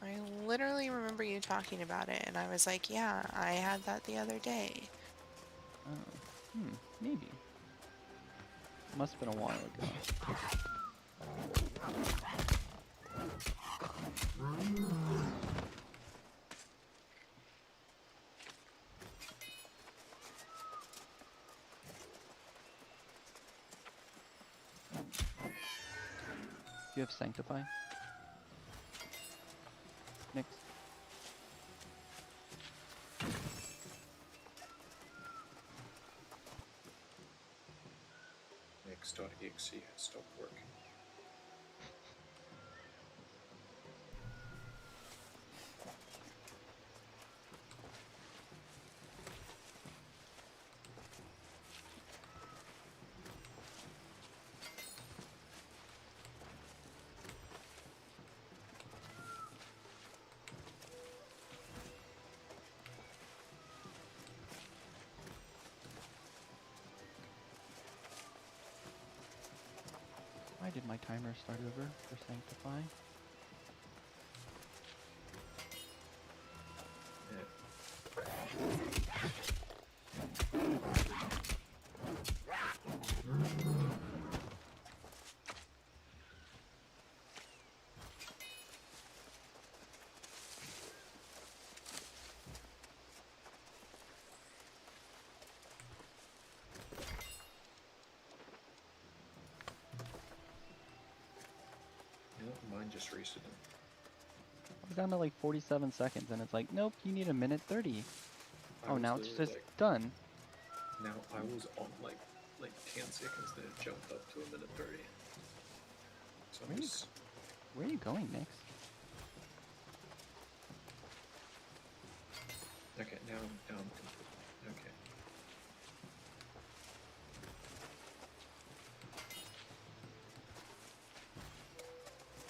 I literally remember you talking about it, and I was like, yeah, I had that the other day. Maybe. Must have been a while ago. Do you have Sanctify? Next. Next.exe has stopped working. Why did my timer start over for Sanctify? Mine just restarted. I was down to like 47 seconds and it's like, nope, you need a minute 30. I Oh, was now it's literally, just like, done. Now I was on like 10 seconds, then it jumped up to a minute 30. So I'm just... Where are you going, Nix? Okay, now I'm complete. Okay.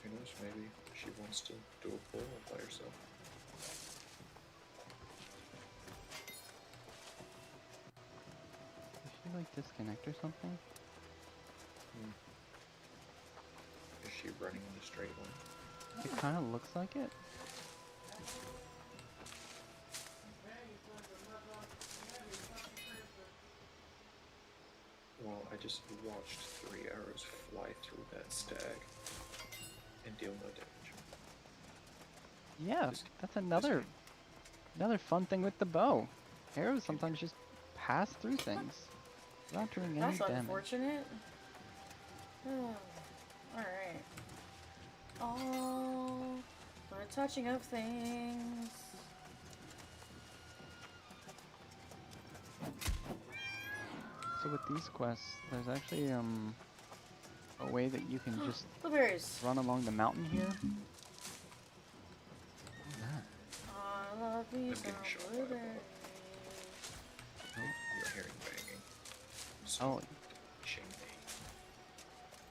Who knows, maybe she wants to do a pull by herself. Did she like disconnect or something? Is she running in a straight line? It kind of looks like it. Well, I just watched 3 arrows fly through that stag and deal no damage. Yeah, that's another fun thing with the bow. Arrows sometimes just pass through things without doing any That's damage. unfortunate. Alright. Oh, we're touching up things. So with these quests, there's actually a way that you can just Blueberries. run along the mountain here. I love me I'm some getting shot by a blueberries. bot. You're hearing banging. Oh. chimney.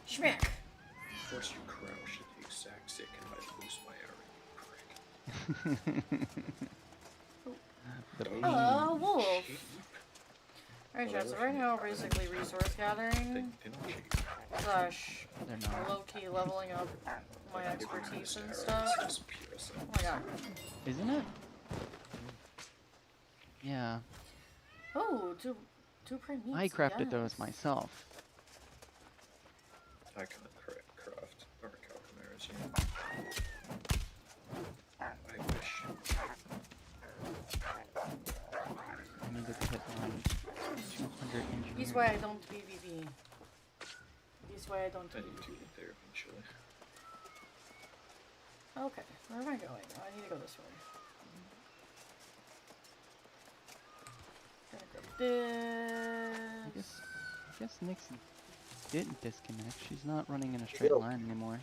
Schmack. Of course you crouch at the exact second I lose my arrow, you prick. The Don't wolf. cheat. Alright, Well, chat, so they right were now from we're the basically resource gathering They don't cheat. slash They're not. low-key leveling up my Like, if you expertise missed and arrows, stuff. it's just pure Oh sense. my god. Isn't it? Yeah. Oh, two prime meats. I crafted those yes. myself. I can't craft or calculators yet. I wish. I need to hit on 200 engineering. This way I don't PvP. This way I don't I need to PvP. get there eventually. Okay, where am I going? Oh, I need to go this way. Gonna grab this. I guess Nyx didn't disconnect. She's not running in a straight line anymore.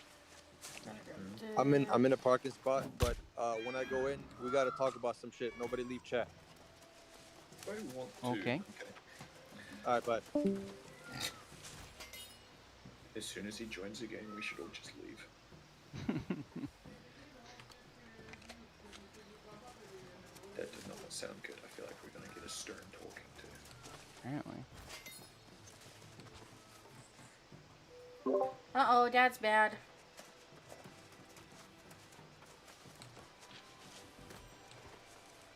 Gonna grab this. I'm in a parking spot, but when I go in, we gotta talk about some shit. Nobody leave chat. I want to. Okay. All right, but As soon as he joins the game, we should all just leave. That did not sound good. I feel like we're gonna get a stern talking to. Apparently. Uh-oh, Dad's bad.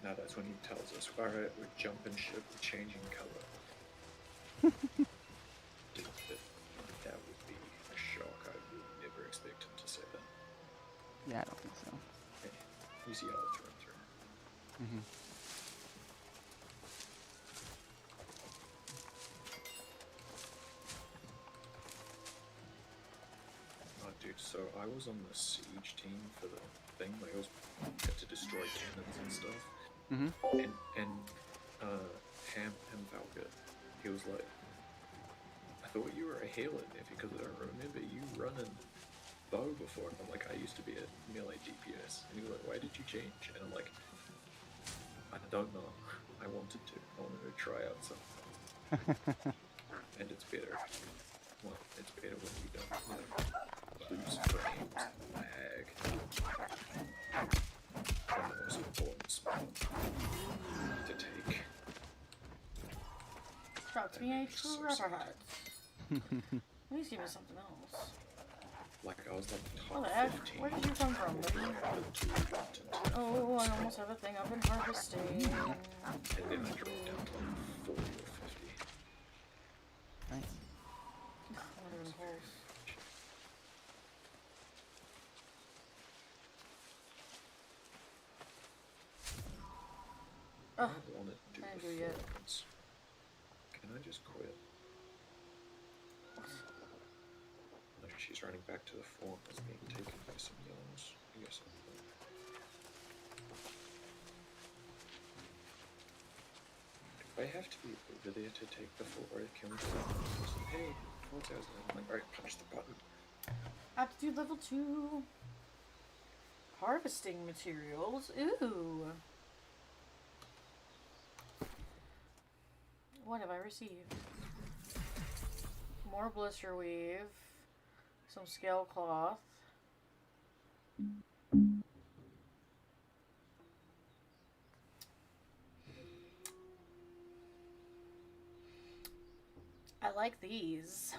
Now that's when he tells us, alright, we're jumping ship, we're changing color. Dude, that would be a shock. I would never expect him to say that. Yeah, I don't think so. Hey, he's yellow through and through. Mm-hmm. Oh, dude, so I was on the siege team for the thing, like I was had to destroy cannons and stuff. Mm-hmm. And Ham Valga, he was like, I thought you were a healer there because I don't remember you running bow before. And I'm like, I used to be a melee DPS. And he was like, why did you change? And I'm like, I don't know. I wanted to. I wanted to try out something. And it's better. Well, it's better when you don't, lose frames, lag. And the most important spot to take. Dropped me a true rubber heart. Please give me something else. Like I was like What top the heck? 15. Where did you come from, buddy? Oh, I almost have a thing up in harvesting. And then I dropped down to like 40 or 50. Nice. What are the holes? I Oh, want to do I the didn't do it yet. performance. Can I just quit? No, she's running back to the fort that's being taken by some yellows. Yes. Do I have to be over there to take the fort, or can we just, hey, 4,000? I'm like, alright, punch the button. Aptitude level 2. Harvesting materials. Ooh. What have I received? More blister weave. Some scale cloth. I like these.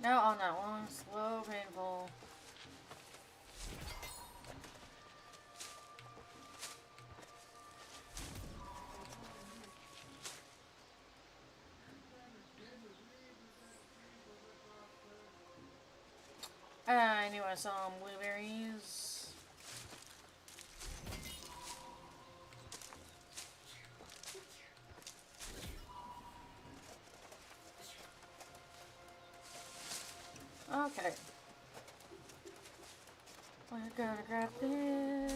No, on that one. Slow, painful. I knew I saw blueberries. Okay. We're gonna grab this.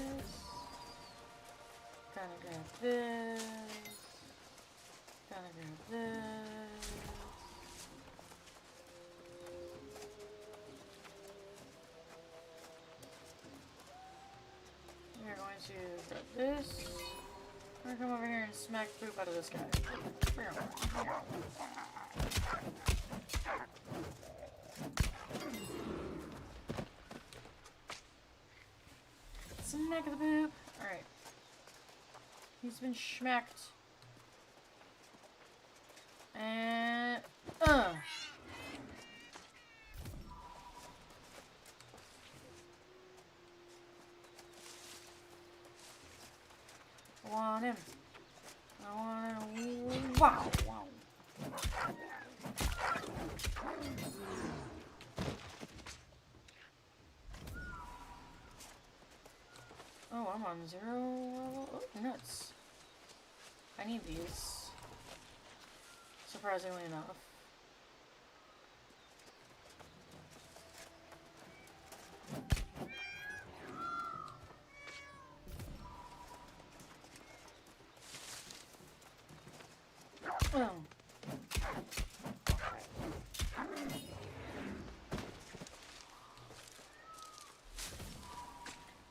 Gonna grab this. Gonna grab this. to grab this. I'm gonna come over here and smack the poop out of this guy. Smack the poop. Alright. He's been schmacked. And I want him. I want him. Wow. Wow. Oh, I'm on 0 level. Oh, nuts. I need these. Surprisingly enough. Oh.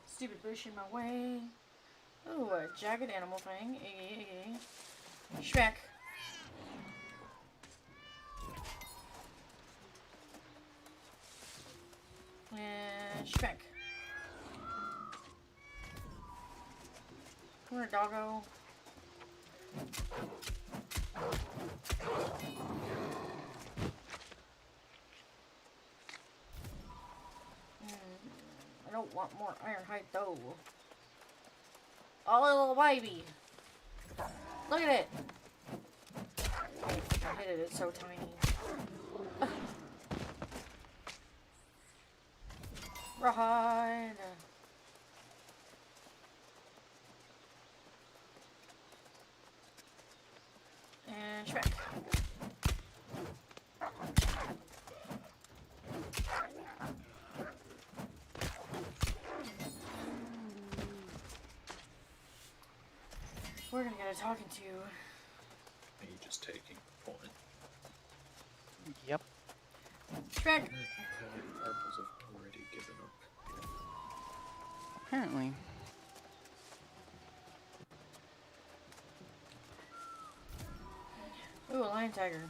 Stupid bush in my way. Ooh, a jagged animal thing. Shrek. And Shrek. Come here, doggo. I don't want more ironhide though. Oh, little baby. Look at it. I hit it. It's so tiny. Rawhide. And Shrek. We're gonna get a talking to. Are you just taking the point? Yep. Shrek. Purples have already given up. Apparently. Ooh, a lion tiger.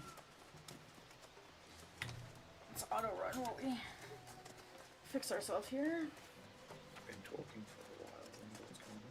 Let's auto run while we fix ourselves here. Been talking for a while. I wonder what's going on.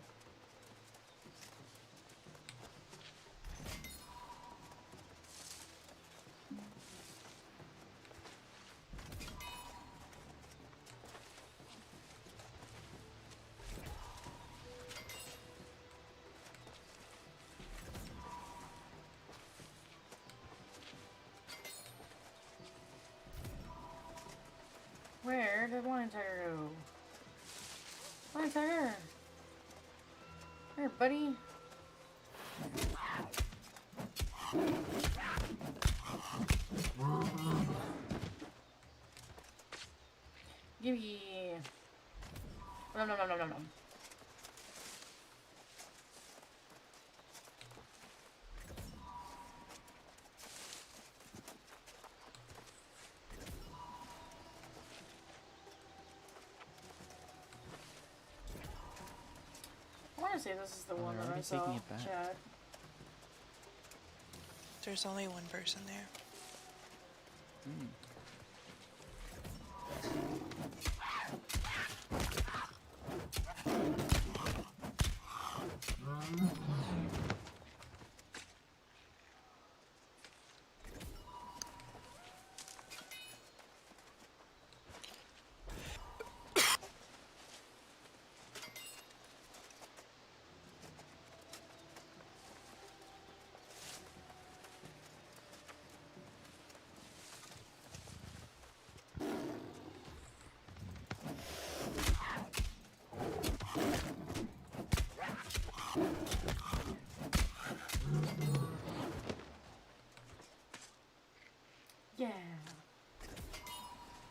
Where did lion tiger go? Lion tiger! Here, buddy. Give me. No. I want to say this is the one that I already saw. taking it back. Chad. There's only one person there. Mm. Yeah.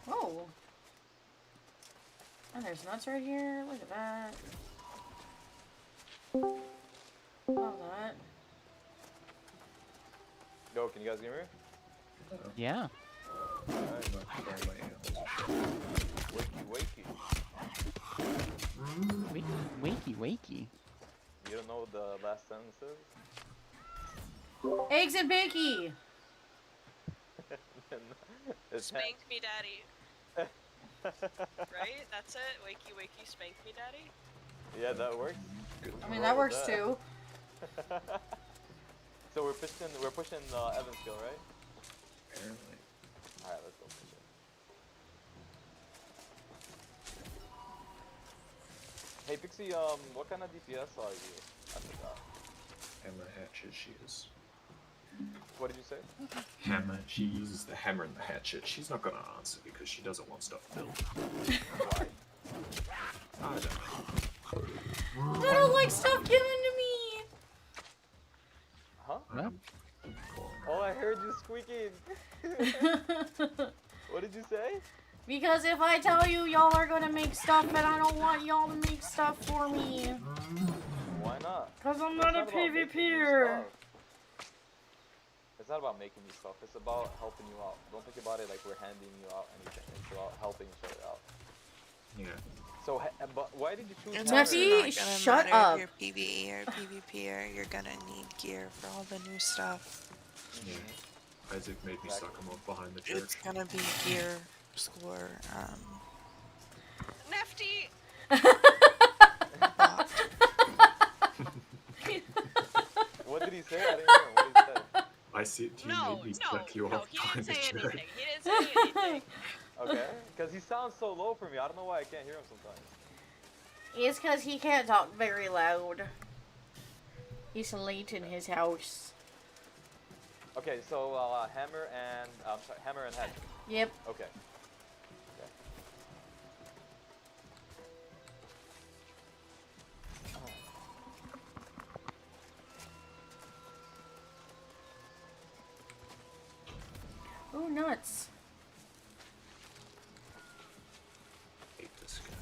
Oh. And there's nuts right here. Look at that. Love that. Yo, can you guys hear me? Yeah. Alright. Wakey, wakey. Wakey, wakey. You don't know what the last sentence is? Eggs and bakey. It's Spank me, daddy. Right? That's it? Wakey, wakey, spank me, daddy? Yeah, that works. I mean, that works too. So we're pushing Evansville, right? Apparently. Alright, let's go push it. Hey Pixie, what kind of DPS are you? I forgot. Hammer hatchet she is. What did you say? Hammer. She uses the hammer and the hatchet. She's not gonna answer because she doesn't want stuff built. Why? I don't know. I don't like stuff given to me. Huh? What? Oh, I heard you squeaking. What did you say? Because if I tell you y'all are gonna make stuff and I don't want y'all to make stuff for me. Why not? Cause I'm It's not a about making you PvPer. stuff. It's not about making you stuff. It's about helping you out. Don't think about it like we're handing you out anything. It's about helping each other out. Yeah. So, but why did you choose It's hammer? Neffy, also not gonna shut matter up. if you're PvE or PvPer. You're gonna need gear for all the new stuff. Yeah. Isaac made me suck him off behind the church. It's gonna be gear score. Nefty! What did he say? I didn't hear. What did he say? I see. You made me suck you no, off he behind didn't the say church. anything. He didn't say anything. Okay, because he sounds so low for me. I don't know why I can't hear him sometimes. It's cause he can't talk very loud. He's late in his house. Okay, so hammer and hammer and hatchet. Yep. Okay. Ooh, nuts. Hate this guy.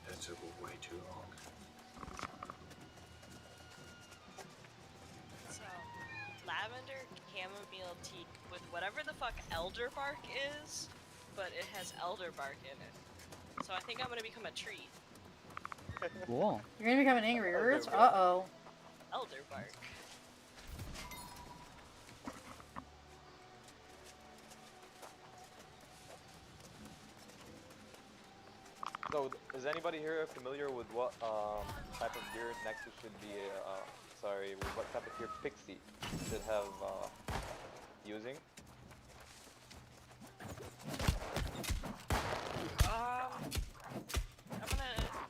That took way too long. So, lavender chamomile tea with whatever the fuck elder bark is, but it has elder bark in it. So I think I'm gonna become a tree. Cool. You're gonna become an angry earth? Uh-oh. Elder bark. So, is anybody here familiar with what type of gear Nexus should be? Sorry, with what type of gear Pixie should have using?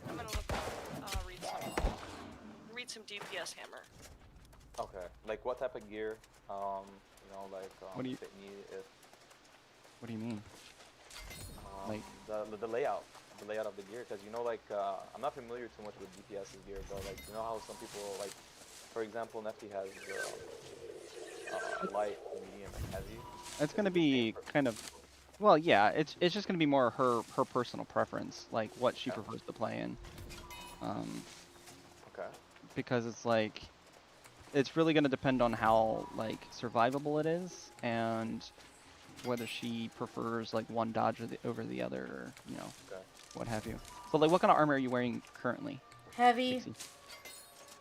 I'm gonna look up, read some DPS hammer. Okay, like what type of gear? You know, like What do you- if it need if What do you mean? Like the layout of the gear, because you know, like I'm not familiar too much with DPS's gear, but like you know how some people like, for example, Nefty has light, medium, and heavy. It's gonna be kind of, well, yeah. It's just gonna be more her personal preference, like what she prefers to play in. Okay. Because it's like, it's really gonna depend on how like survivable it is, and whether she prefers like one dodge over the other, or you know, what have you. So like, what kind of armor are you wearing currently? Heavy. Pixie?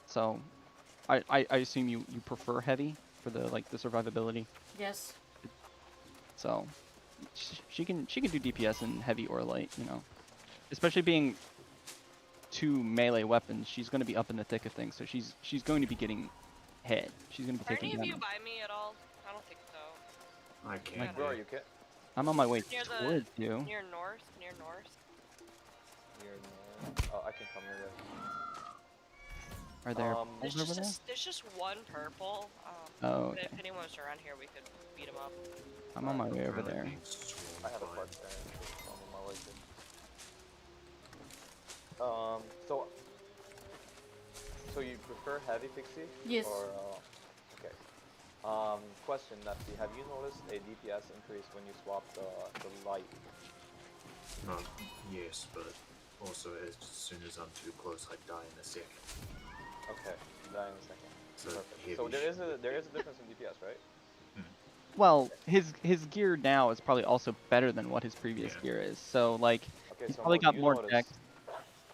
So, I assume you prefer heavy for the like the survivability. Yes. So, she can do DPS in heavy or light, you know. Especially being two melee weapons, she's going to be up in the thick of things. So she's going to be getting hit. She's going to be Are taking any of you damage. by me at all? I don't think so. I can't. Where are you, Kit? I'm on my way Near the towards you. near north. Near north. Oh, I can come your way. Are there There's balls over there? there's just one purple. Oh, But okay. if anyone was around here, we could beat him up. I'm on my way over there. I have a part there. So I'm on my way to. So you prefer heavy Pixie? Yes. Or okay. Question, Nefty, have you noticed a DPS increase when you swap the light? Yes, but also as soon as I'm too close, I die in a second. Okay, die in a second. So, Perfect. So there is a difference in DPS, right? Well, his gear now is probably also better than what his previous gear is. So like, Okay, he's so probably Mo, do got you more notice? dex.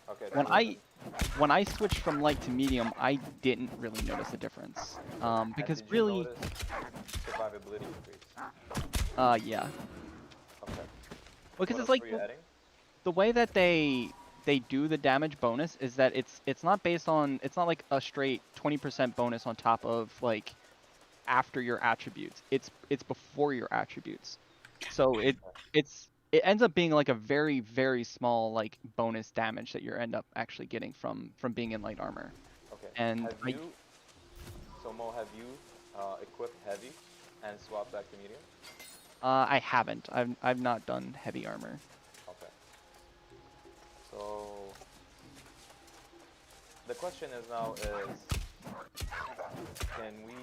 Okay, When cool, when I switched from light to medium, I didn't really notice a difference. Because did you really, notice survivability increase? yeah. Okay. Because What it's else like were you adding? the way that they do the damage bonus is that it's not based on, it's not like a straight 20% bonus on top of like after your attributes. It's before your attributes. So it ends up being like a very, very small like bonus damage that you end up actually getting from being in light armor. Okay. And So Mo, have you equipped heavy and swapped back to medium? I haven't. I've not done heavy armor. Okay. So the question is now is, can we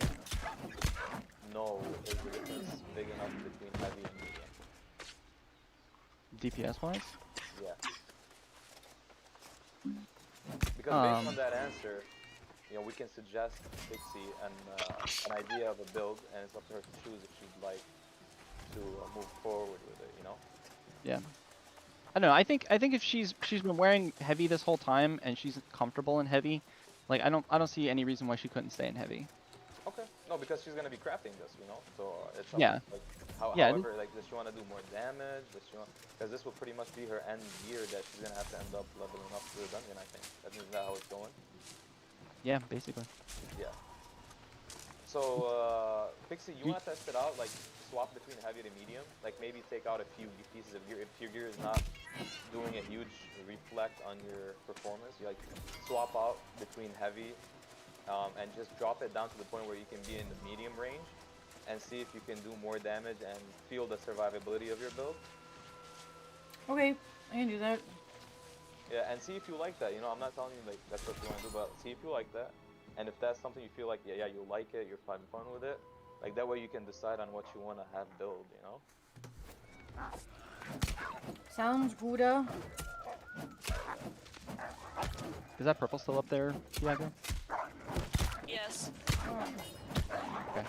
know is the difference big enough between heavy and medium? DPS wise? Yeah. Because based on that answer, you know, we can suggest Pixie an idea of a build, and it's up to her to choose if she'd like to move forward with it. You know. Yeah. I don't know. I think if she's been wearing heavy this whole time and she's comfortable in heavy, like I don't see any reason why she couldn't stay in heavy. Okay. No, because she's gonna be crafting this, you know. So it's up, Yeah. like Yeah. however, like does she want to do more damage? Does she want? Because this will pretty much be her end gear that she's gonna have to end up leveling up to the dungeon. I think isn't that how it's going? Yeah, basically. Yeah. So Pixie, you want to test it out? Like swap between heavy to medium. Like maybe take out a few pieces of gear. If your gear is not doing a huge reflect on your performance, you like swap out between heavy and just drop it down to the point where you can be in the medium range and see if you can do more damage and feel the survivability of your build. Okay, I can do that. Yeah, and see if you like that. You know, I'm not telling you like that's what you want to do, but see if you like that. And if that's something you feel like, yeah, you like it, you're having fun with it, like that way you can decide on what you want to have build, you know? Sounds good. Is that purple still up there, Diego? Yes. Okay.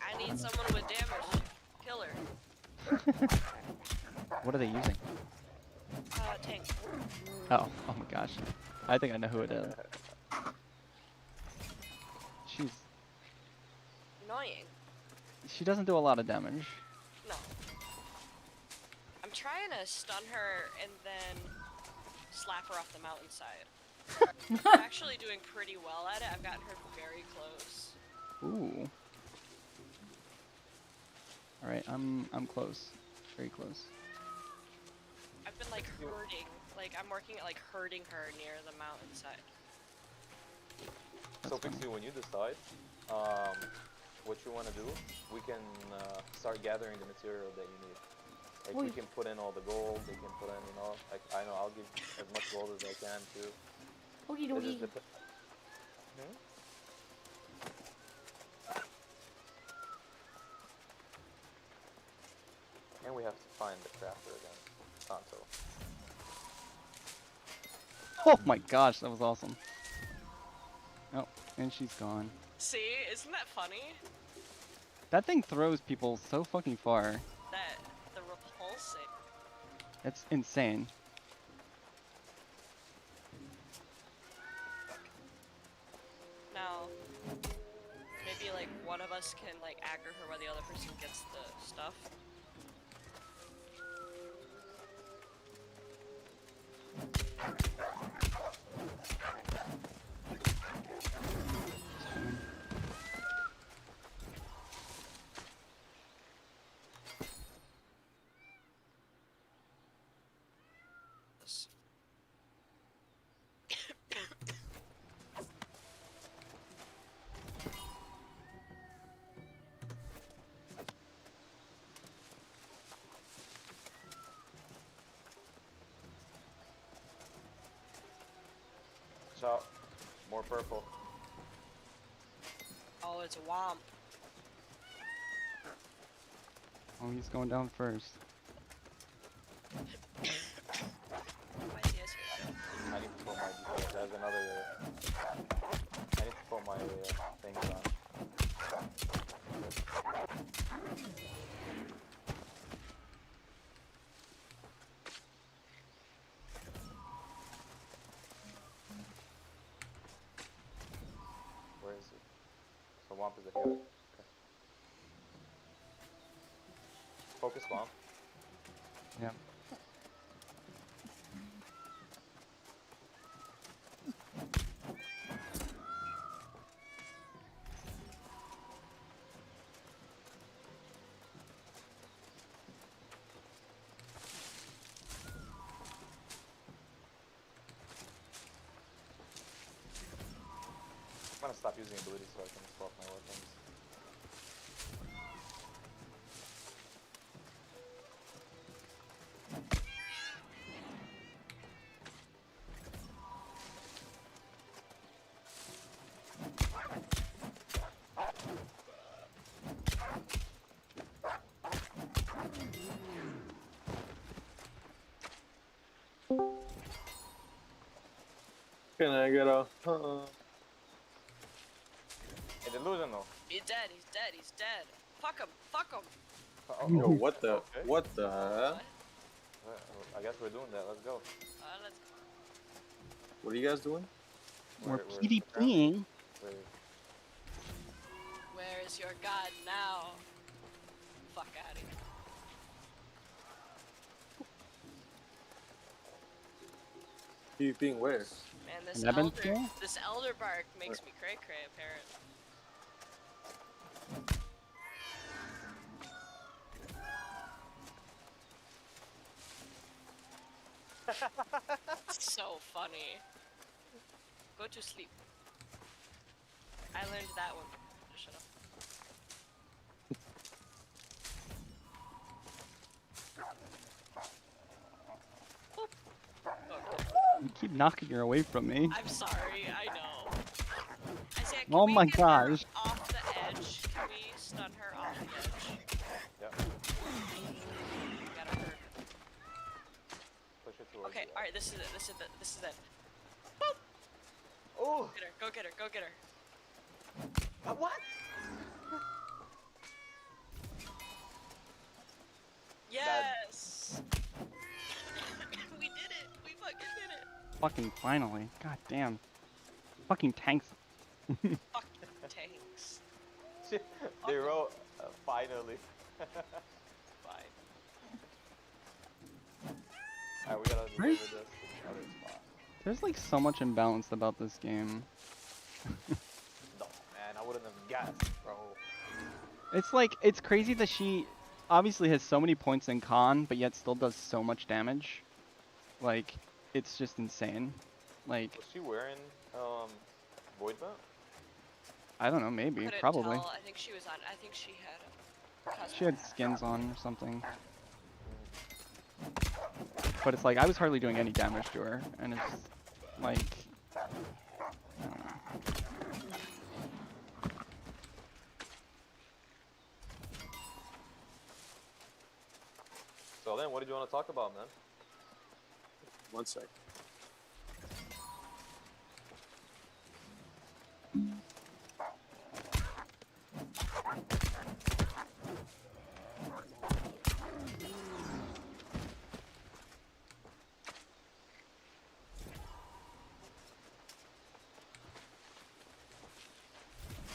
I need someone with damage. Killer. What are they using? Tank. Oh my gosh. I think I know who it is. Annoying. She doesn't do a lot of damage. No. I'm trying to stun her and then slap her off the mountainside. I'm actually doing pretty well at it. I've gotten her very close. Ooh. Alright, I'm close. Very close. I've been like herding. Like I'm working at like herding her near the mountainside. So Pixie, when you decide what you want to do, we can start gathering the material that you need. Like we can put in all the gold, we can put in, you know, like I know I'll give as much gold as I can too. Okie dokie. And we have to find the crafter again, Santo. Oh my gosh, that was awesome. Oh, and she's gone. See, isn't that funny? That thing throws people so fucking far. The repulsing. That's insane. Now, maybe like one of us can like aggro her while the other person gets the stuff. Watch out. More purple. Oh, it's a womp. Oh, he's going down first. Why is he as here? I need to put my defense. There's another. I need to put my things on. Where is it? So Womp is a healer. Okay. Focus Womp. Yeah. I'm gonna stop using abilities so I can swap my weapons. Can I get a? Hey, delusional. He's dead. He's dead. He's dead. Fuck him. Fuck him. Yo, what the? Okay. What the? Heck? I guess we're doing that. Let's go. Let's go. What are you guys doing? We're We're- PvPing. we're- Where is your god now? Fuck out of here. You being where? Man, this Nebben elder, scale? this elder bark makes me cray cray apparently. So funny. Go to sleep. I learned that one. Shut up. Boop. Okay. You keep knocking her away from me. I'm sorry, I know. Isaiah, can Oh we my get her gosh. off the edge? Can we stun her off the edge? Yep. Gotta hurt. Push it towards Okay, you. alright, this is it, this is it, this is it. Oh! Get her, go get her, go get her. What? Yes! We did it! We fucking did it! Fucking finally. God damn. Fucking tanks. Fuck tanks. They wrote, finally. Fine. Alright, we gotta deliver this to the other spot. There's like so much imbalance about this game. No, man, I wouldn't have guessed, bro. It's like, it's crazy that she obviously has so many points in con, but yet still does so much damage. Like, it's just insane. Like, Was she wearing, Void Mount? I don't know, maybe, Couldn't probably. tell. I think she was on, I think she had a She had skins on or something. But it's like, I was hardly doing any damage to her, and it's like, I don't know. So then, what did you want to talk about, man? One sec.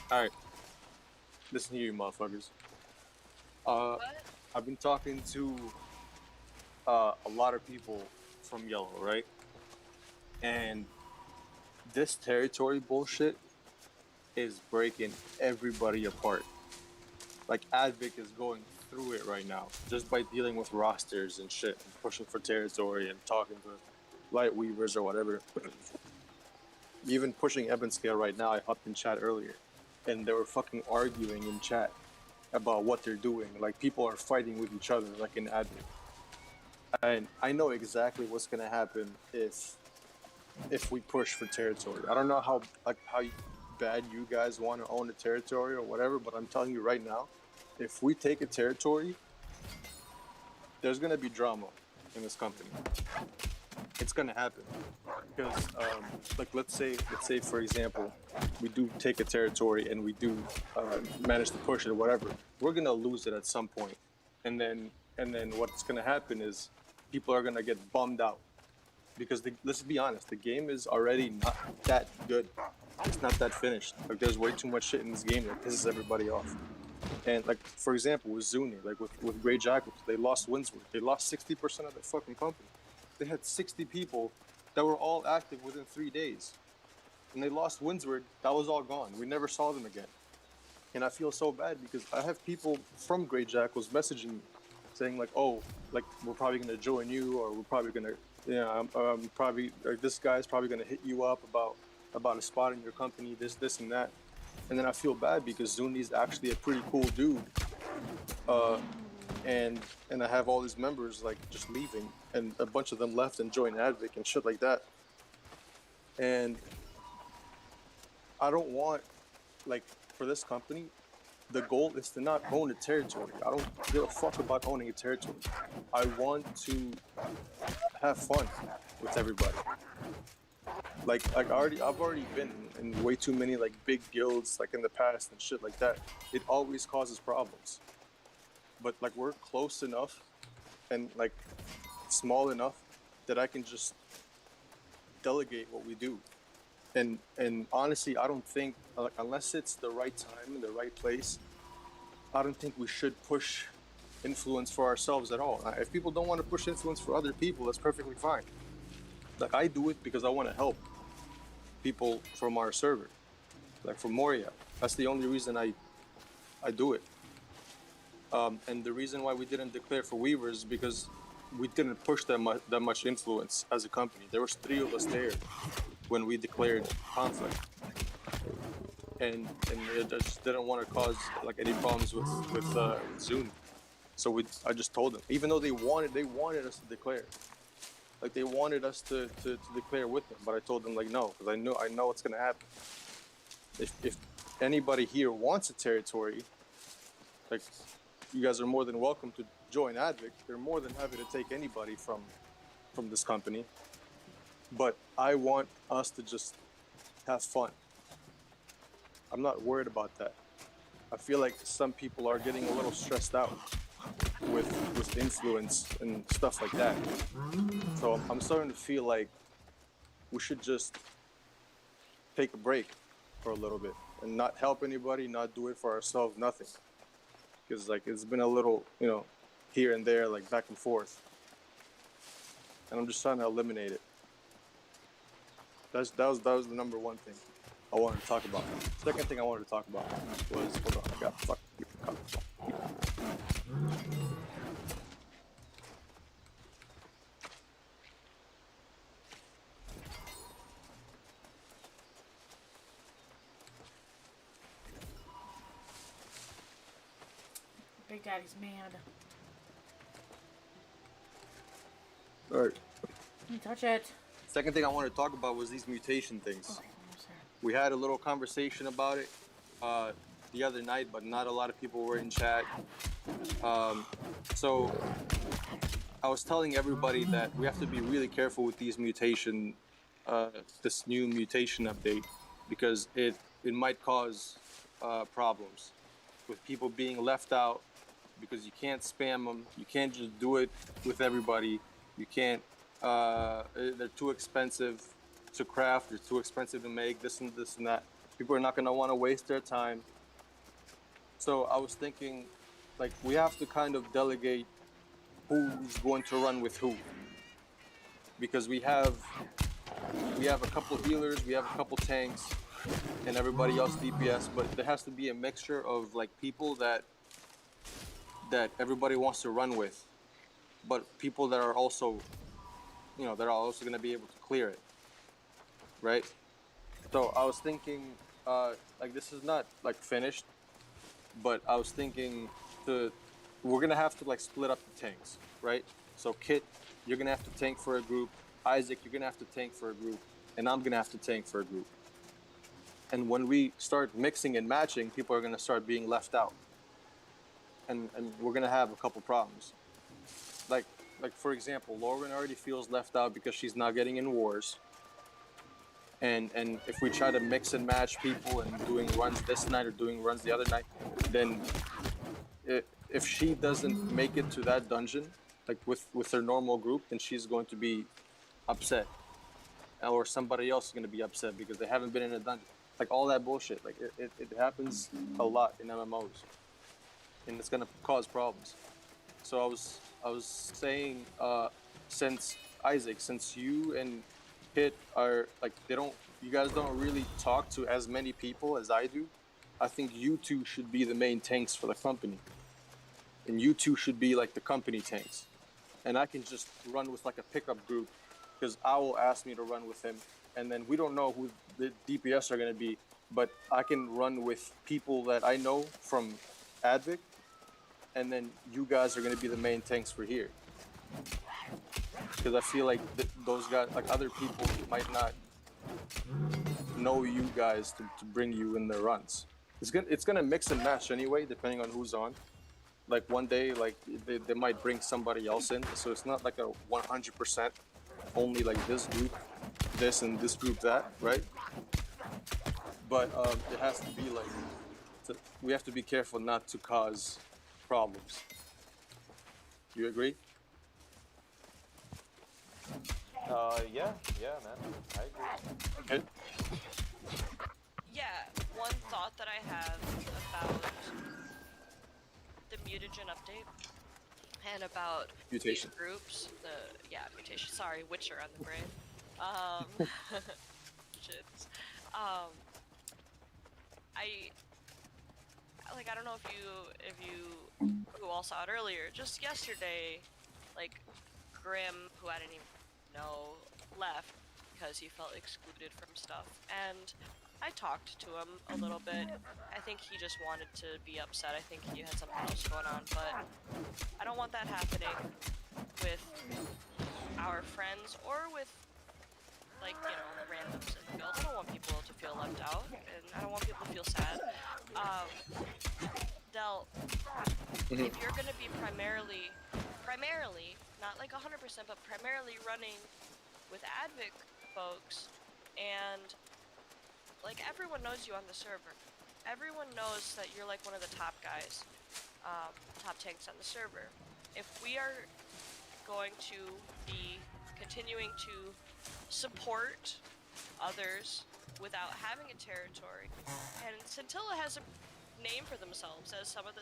Alright. Listen to you motherfuckers. What? I've been talking to a lot of people from Yellow, right? And this territory bullshit is breaking everybody apart. Like Advic is going through it right now, just by dealing with rosters and shit, and pushing for territory and talking to light weavers or whatever. Even pushing Ebon Scale right now. I hopped in chat earlier, and they were fucking arguing in chat about what they're doing. Like people are fighting with each other, like in Advic. And I know exactly what's gonna happen if we push for territory. I don't know how bad you guys want to own a territory or whatever, but I'm telling you right now, if we take a territory, there's gonna be drama in this company. It's gonna happen because, like, let's say for example, we do take a territory and we do manage to push it or whatever. We're gonna lose it at some point, and then what's gonna happen is people are gonna get bummed out because let's be honest, the game is already not that good. It's not that finished. Like, there's way too much shit in this game that pisses everybody off. And like, for example, with Zuni, like with Grey Jackals, they lost Windsward. They lost 60% of their fucking company. They had 60 people that were all active within 3 days. And they lost Windsward, that was all gone. We never saw them again. And I feel so bad because I have people from Grey Jackals messaging me saying like, oh, like, we're probably gonna join you, or we're probably gonna, I'm probably, like, this guy's probably gonna hit you up about a spot in your company, this and that. And then I feel bad because Zuni's actually a pretty cool dude. And I have all these members like just leaving, and a bunch of them left and joined Advic and shit like that. And I don't want, like, for this company, the goal is to not own a territory. I don't give a fuck about owning a territory. I want to have fun with everybody. Like I've already been in way too many like big guilds like in the past and shit like that. It always causes problems. But like, we're close enough and like small enough that I can just delegate what we do. And honestly, I don't think, like, unless it's the right time and the right place, I don't think we should push influence for ourselves at all. If people don't want to push influence for other people, that's perfectly fine. Like, I do it because I want to help people from our server, like from Moria. That's the only reason I do it. And the reason why we didn't declare for Weavers is because we didn't push that much influence as a company. There was 3 of us there when we declared conflict, and it just didn't want to cause like any problems with Zune. So I just told them, even though they wanted us to declare. Like, they wanted us to declare with them, but I told them like no, because I know what's gonna happen. If anybody here wants a territory, like, you guys are more than welcome to join Advic. They're more than happy to take anybody from this company. But I want us to just have fun. I'm not worried about that. I feel like some people are getting a little stressed out with influence and stuff like that. So I'm starting to feel like we should just take a break for a little bit and not help anybody, not do it for ourselves, nothing. Because like, it's been a little, here and there, like back and forth. And I'm just trying to eliminate it. That was the number one thing I wanted to talk about. Second thing I wanted to talk about was, hold on, I got fuck. Big Daddy's mad. All right. You touch it. Second thing I wanted to talk about was these mutation things. Okay, I'm sorry. We had a little conversation about it the other night, but not a lot of people were in chat. So I was telling everybody that we have to be really careful with these this new mutation update, because it might cause problems with people being left out, because you can't spam them. You can't just do it with everybody. You can't. They're too expensive to craft. They're too expensive to make. This and that. People are not going to want to waste their time. So I was thinking, like, we have to kind of delegate who's going to run with who, because we have a couple healers, we have a couple tanks, and everybody else DPS. But there has to be a mixture of like people that everybody wants to run with, but people that are also, that are also going to be able to clear it, right? So I was thinking, like, this is not like finished, but I was thinking we're going to have to like split up the tanks, right? So Kit, you're going to have to tank for a group. Isaac, you're going to have to tank for a group. And I'm going to have to tank for a group. And when we start mixing and matching, people are going to start being left out. And we're going to have a couple problems. like for example, Lauren already feels left out because she's not getting in wars. And if we try to mix and match people and doing runs this night or doing runs the other night, then if she doesn't make it to that dungeon, like with her normal group, then she's going to be upset, or somebody else is going to be upset because they haven't been in a dungeon. Like all that bullshit. Like it happens a lot in MMOs, and it's going to cause problems. So I was saying, since Isaac, since you and Hit are like you guys don't really talk to as many people as I do. I think you two should be the main tanks for the company, and you two should be like the company tanks, and I can just run with like a pickup group, because Owl asked me to run with him, and then we don't know who the DPS are gonna be, but I can run with people that I know from Advic, and then you guys are gonna be the main tanks for here. Because I feel like those guys, like other people, might not know you guys to bring you in their runs. It's gonna mix and match anyway, depending on who's on. Like one day, like they might bring somebody else in, so it's not like a 100% only like this group, this and this group that, right? But it has to be like we have to be careful not to cause problems. You agree? Yeah, man. I agree. Okay. Yeah, one thought that I have about the mutagen update and about Mutation. these groups, mutation. Sorry, Witcher on the brain. Shit. I don't know if you who all saw it earlier. Just yesterday, like Grim, who I didn't even know, left because he felt excluded from stuff, and I talked to him a little bit. I think he just wanted to be upset. I think he had something else going on, but I don't want that happening with our friends or with, like, you know, randoms in the build. I don't want people to feel left out, and I don't want people to feel sad. Del, if you're gonna be primarily, not like 100%, but primarily running with Advic folks, and like everyone knows you on the server. Everyone knows that you're like one of the top guys, top tanks on the server. If we are going to be continuing to support others without having a territory, and Scintilla has a name for themselves as some of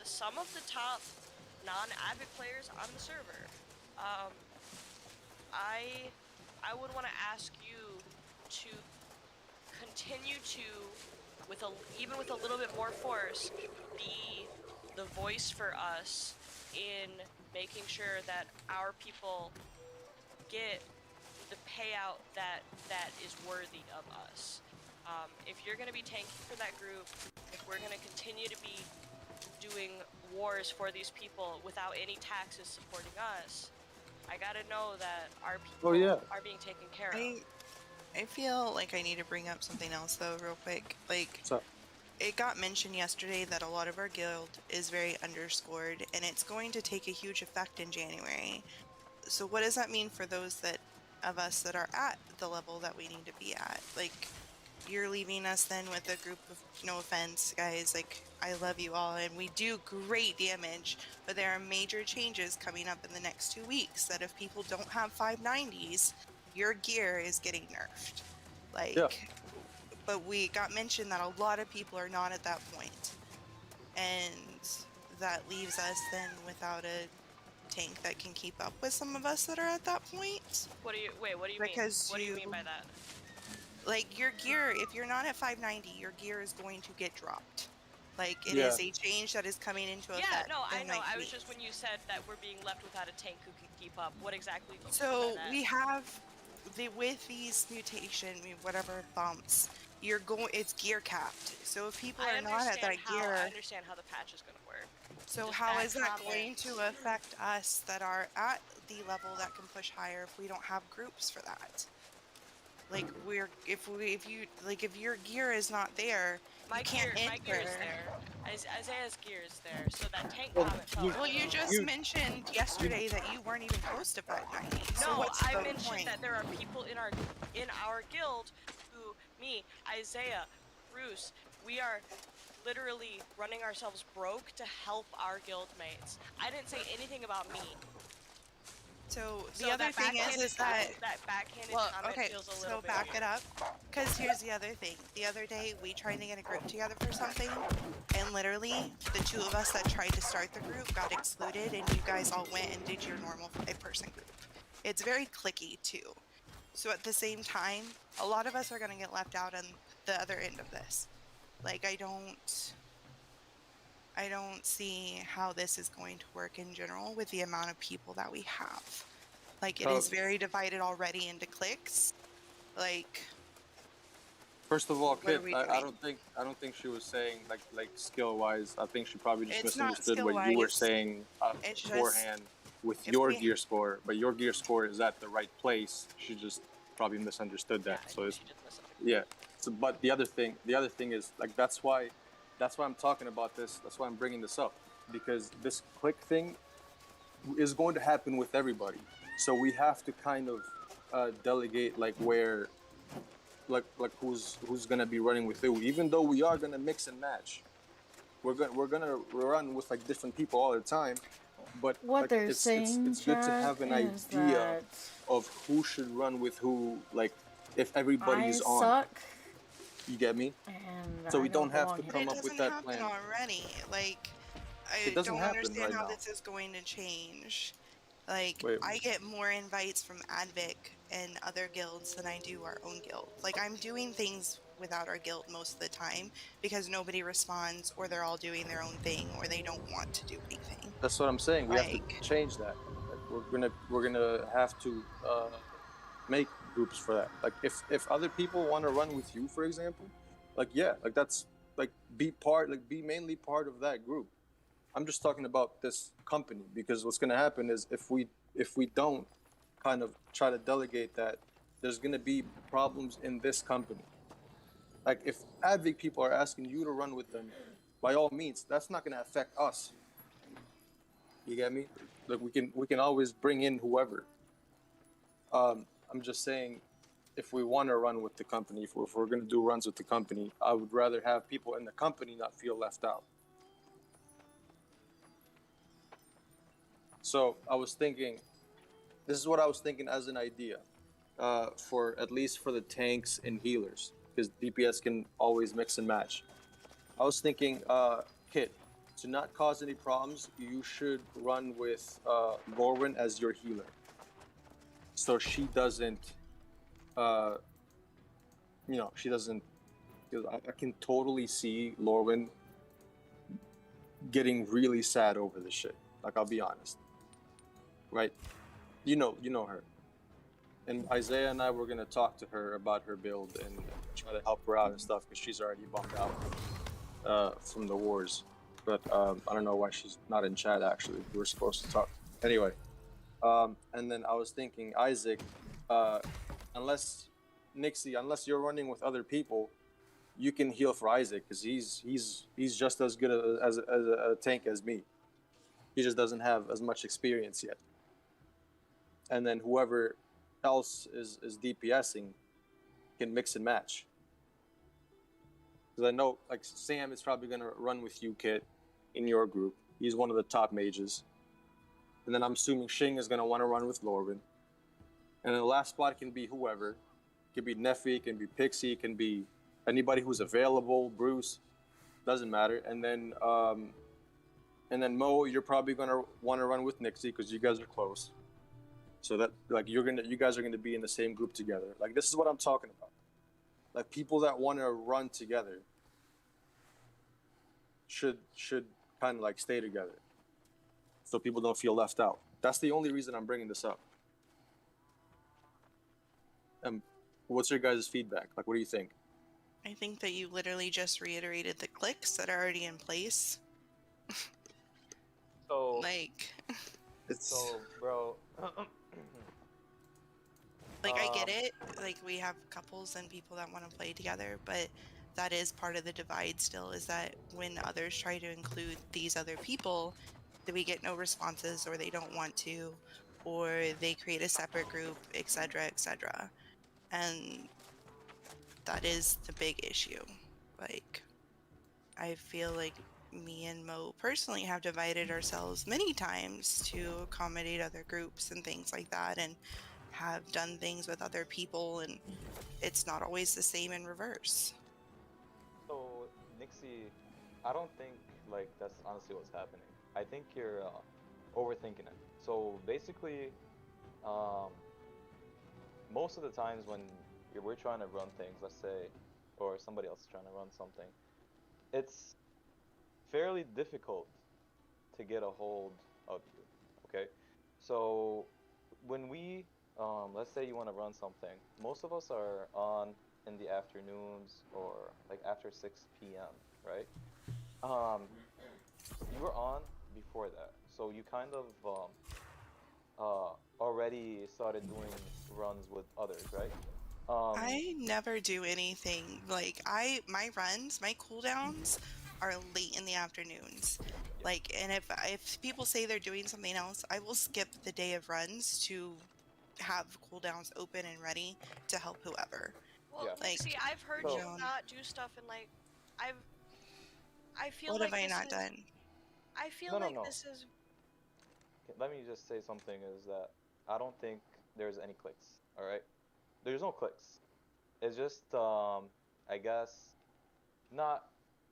the top non-Advic players on the server. I would want to ask you to continue to, even with a little bit more force, be the voice for us in making sure that our people get the payout that is worthy of us. If you're going to be tanking for that group, if we're going to continue to be doing wars for these people without any taxes supporting us, I gotta know that our people are being taken care of. I feel like I need to bring up something else though real quick. Like, it got mentioned yesterday that a lot of our guild is very underscored, and it's going to take a huge effect in January. So what does that mean for those of us that are at the level that we need to be at? Like, you're leaving us then with a group of, no offense guys, like I love you all and we do great damage, but there are major changes coming up in the next 2 weeks that if people don't have 590s, your gear is getting nerfed. Like, but we got mentioned that a lot of people are not at that point, and that leaves us then without a tank that can keep up with some of us that are at that point. What do you mean? What do you mean by that? Like, your gear, if you're not at 590, your gear is going to get dropped. Like, it is a change that is coming into effect. Yeah, no, I know. I was just, when you said that we're being left without a tank who can keep up, what exactly do you mean by that? We have, with these mutation, whatever bumps, it's gear capped. So if people are not at that gear... I understand how the patch is going to work. So how is that going to affect us that are at the level that can push higher if we don't have groups for that? Like, if your gear is not there, my you can't gear, enter. My gear is there. Isaiah's gear is there, so that tank comment fell. Well, you just mentioned yesterday that you weren't even close to 590. So No, what's I the mentioned point? that there are people in our guild who, me, Isaiah, Bruce, we are literally running ourselves broke to help our guild mates. I didn't say anything about me. So the So other that thing is that backhanded well, comment okay, feels a so little bit back weird. it up, because here's the other thing. The other day we tried to get a group together for something, and literally the two of us that tried to start the group got excluded, and you guys all went and did your normal 5-person group. It's very cliquey too. So at the same time, a lot of us are gonna get left out on the other end of this. Like I don't see how this is going to work in general with the amount of people that we have. Like it is very divided already into cliques. Like First of all, what Kit, are we I doing? don't think she was saying like skill wise. I think she probably just It's not misunderstood skill what you were wise. saying It's just beforehand with if your we gear score. But your gear score is at the right place. She just probably misunderstood that. Yeah, So it's, she just misunderstood. yeah. So, but the other thing is like that's why I'm talking about this. That's why I'm bringing this up, because this click thing is going to happen with everybody. So we have to kind of delegate like where, like who's gonna be running with who. Even though we are gonna mix and match, we're gonna run with like different people all the time. But What like, they're it's saying, good to chat, have an is idea that of who should run with who. Like if everybody I is on, suck you get me? and So I we don't have belong to here. but it come up with doesn't that happen plan. already. Like It I doesn't don't happen understand right how now. this is going to change. Like Wait. I get more invites from Advic and other guilds than I do our own guild. Like I'm doing things without our guild most of the time because nobody responds, or they're all doing their own thing, or they don't want to do anything. That's what I'm saying. We have to Like change that. Like we're gonna have to make groups for that. Like if other people want to run with you, for example, like yeah, like that's like be mainly part of that group. I'm just talking about this company, because what's gonna happen is if we don't kind of try to delegate that, there's gonna be problems in this company. Like if Advic people are asking you to run with them, by all means, that's not gonna affect us. You get me? Like we can always bring in whoever. I'm just saying, if we want to run with the company, if we're going to do runs with the company, I would rather have people in the company not feel left out. So I was thinking, this is what I was thinking as an idea, for at least for the tanks and healers, because DPS can always mix and match. I was thinking, Kit, to not cause any problems, you should run with Lorwyn as your healer, so she doesn't, she doesn't. Because I can totally see Lorwyn getting really sad over this shit. Like I'll be honest, right? You know her, and Isaiah and I were gonna talk to her about her build and try to help her out and stuff, because she's already bummed out from the wars. But I don't know why she's not in chat. Actually, we were supposed to talk anyway. And then I was thinking, Isaac, unless Nixie, unless you're running with other people, you can heal for Isaac, because he's just as good as a tank as me. He just doesn't have as much experience yet. And then whoever else is DPSing can mix and match. Because I know like Sam is probably gonna run with you, Kit, in your group. He's one of the top mages. And then I'm assuming Shing is gonna want to run with Lorwyn. And then the last spot can be whoever. It can be Neffy, it can be Pixie, it can be anybody who's available. Bruce, doesn't matter. And then Mo, you're probably gonna want to run with Nixie because you guys are close. So that like you guys are gonna be in the same group together. Like this is what I'm talking about. Like people that want to run together should kind of like stay together, so people don't feel left out. That's the only reason I'm bringing this up. What's your guys' feedback? Like, what do you think? I think that you literally just reiterated the cliques that are already in place. So Like so bro. Like I get it, like we have couples and people that want to play together, but that is part of the divide still, is that when others try to include these other people, that we get no responses, or they don't want to, or they create a separate group, etc., etc. And that is the big issue. Like, I feel like me and Mo personally have divided ourselves many times to accommodate other groups and things like that, and have done things with other people, and it's not always the same in reverse. So, Nixie, I don't think like that's honestly what's happening. I think you're overthinking it. So basically, um, most of the times when we're trying to run things, let's say, or somebody else is trying to run something, it's fairly difficult to get a hold of you. Okay, so when we let's say you want to run something, most of us are on in the afternoons or like after 6 p.m., right? Um, you were on before that, so you kind of already started doing runs with others, right? I never do anything like my runs, my cooldowns are late in the afternoons. Yeah. Like, and if people say they're doing something else, I will skip the day of runs to have cooldowns open and ready to help whoever. Well, Yeah. Like, see, I've heard So- you not do stuff, and like, I feel what like have I this not is. done? I feel No, no, like no. this is. Let me just say something is that I don't think there's any clicks, all right? There's no clicks. It's just I guess not.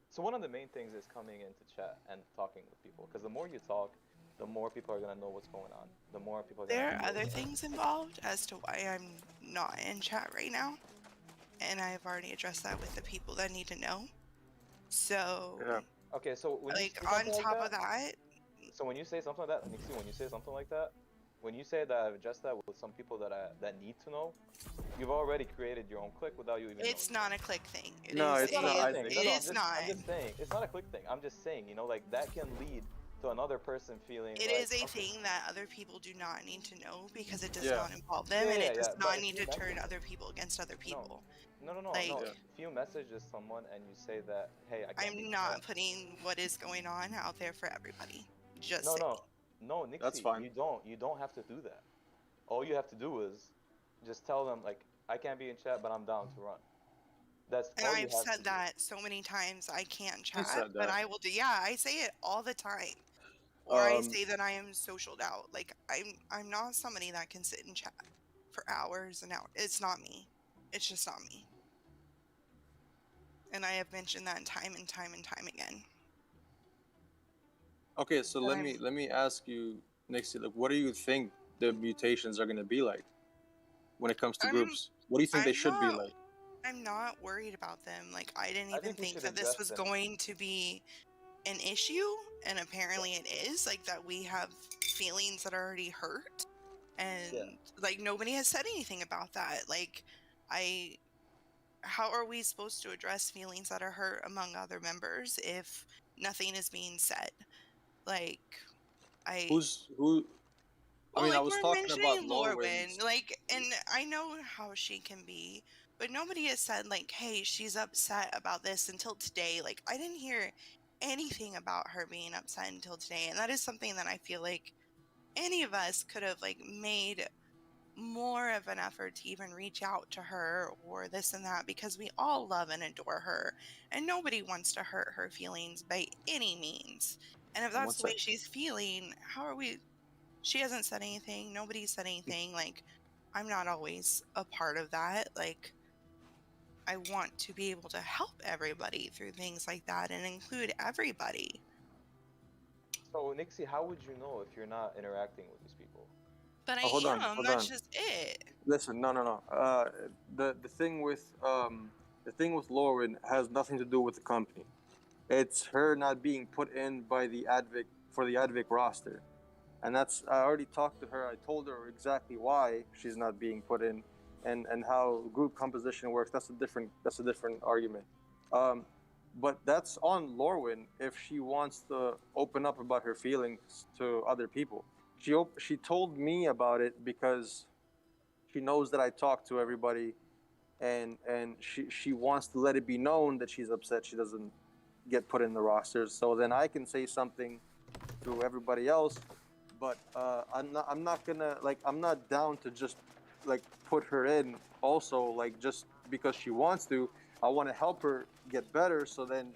So one of the main things is coming into chat and talking with people, because the more you talk, the more people are gonna know what's going on. The more people are gonna. There are other things involved as to why I'm not in chat right now, and I've already addressed that with the people that need to know. So, Yeah. Okay, so when like, you say on something like top that, of that, so when you say something like that, Nixie, when you say something like that, when you say that I've addressed that with some people that need to know, you've already created your own clique without you even it's knowing. not a click thing. It No, is it's It's not a not. click I thing. think No, no, it's not. I'm just saying it's not a click thing. I'm just saying, you know, like that can lead to another person feeling It like, is a okay, thing that other people do not need to know because it does Yeah. not involve them, yeah, and yeah, it does yeah. But not if need you to turn message, other people against other no, people. no, no, no, Like, no. Yeah. If you messages someone and you say that, hey, I can't be I'm in not chat. putting what is going on out there for everybody. Just No, saying. no, no, That's Nixie, fine. you don't have to do that. All you have to do is just tell them like, I can't be in chat, but I'm down to run. That's And all you I've have to said do. that so many times. I can't You chat, said but that. I will do. Yeah, I say it all the time. Or I Um, say that I am socialed out. Like, I'm not somebody that can sit and chat for hours and hours. It's not me. It's just not me. And I have mentioned that time and time and time again. okay, so But let me ask you, Nixie, like, what do you think the mutations are gonna be like when it comes to I'm groups? What do you think they I'm should be not like? I'm not worried about them. Like, I didn't I even think we think should that this address was them. going to be an issue, and apparently it is. Like, that we have feelings that are already hurt, and Yeah. like nobody has said anything about that. Like, I how are we supposed to address feelings that are hurt among other members if nothing is being said? Like, I Who? I well, mean, I like, was we're talking about mentioning Lorwyn's. Lorwyn, like, and I know how she can be, but nobody has said, like, hey, she's upset about this until today. Like, I didn't hear anything about her being upset until today, and that is something that I feel like any of us could have, like, made more of an effort to even reach out to her or this and that, because we all love and adore her, and nobody wants to hurt her feelings by any means. And if that's One the way sec. she's feeling, how are we? She hasn't said anything. Nobody said anything. Like, I'm not always a part of that. Like, I want to be able to help everybody through things like that and include everybody. So Nixie, how would you know if you're not interacting with these people? But I Oh, hold on, am. hold That's on. just it. Listen, no, no, no. The thing with Lorwyn has nothing to do with the company. It's her not being put in by the Advic roster, and that's I already talked to her. I told her exactly why she's not being put in, and how group composition works. That's a different argument. Um, but that's on Lorwyn if she wants to open up about her feelings to other people. She told me about it because she knows that I talk to everybody and she wants to let it be known that she's upset she doesn't get put in the rosters. So then I can say something to everybody else, but I'm not gonna like I'm not down to just like put her in also like just because she wants to. I want to help her get better so then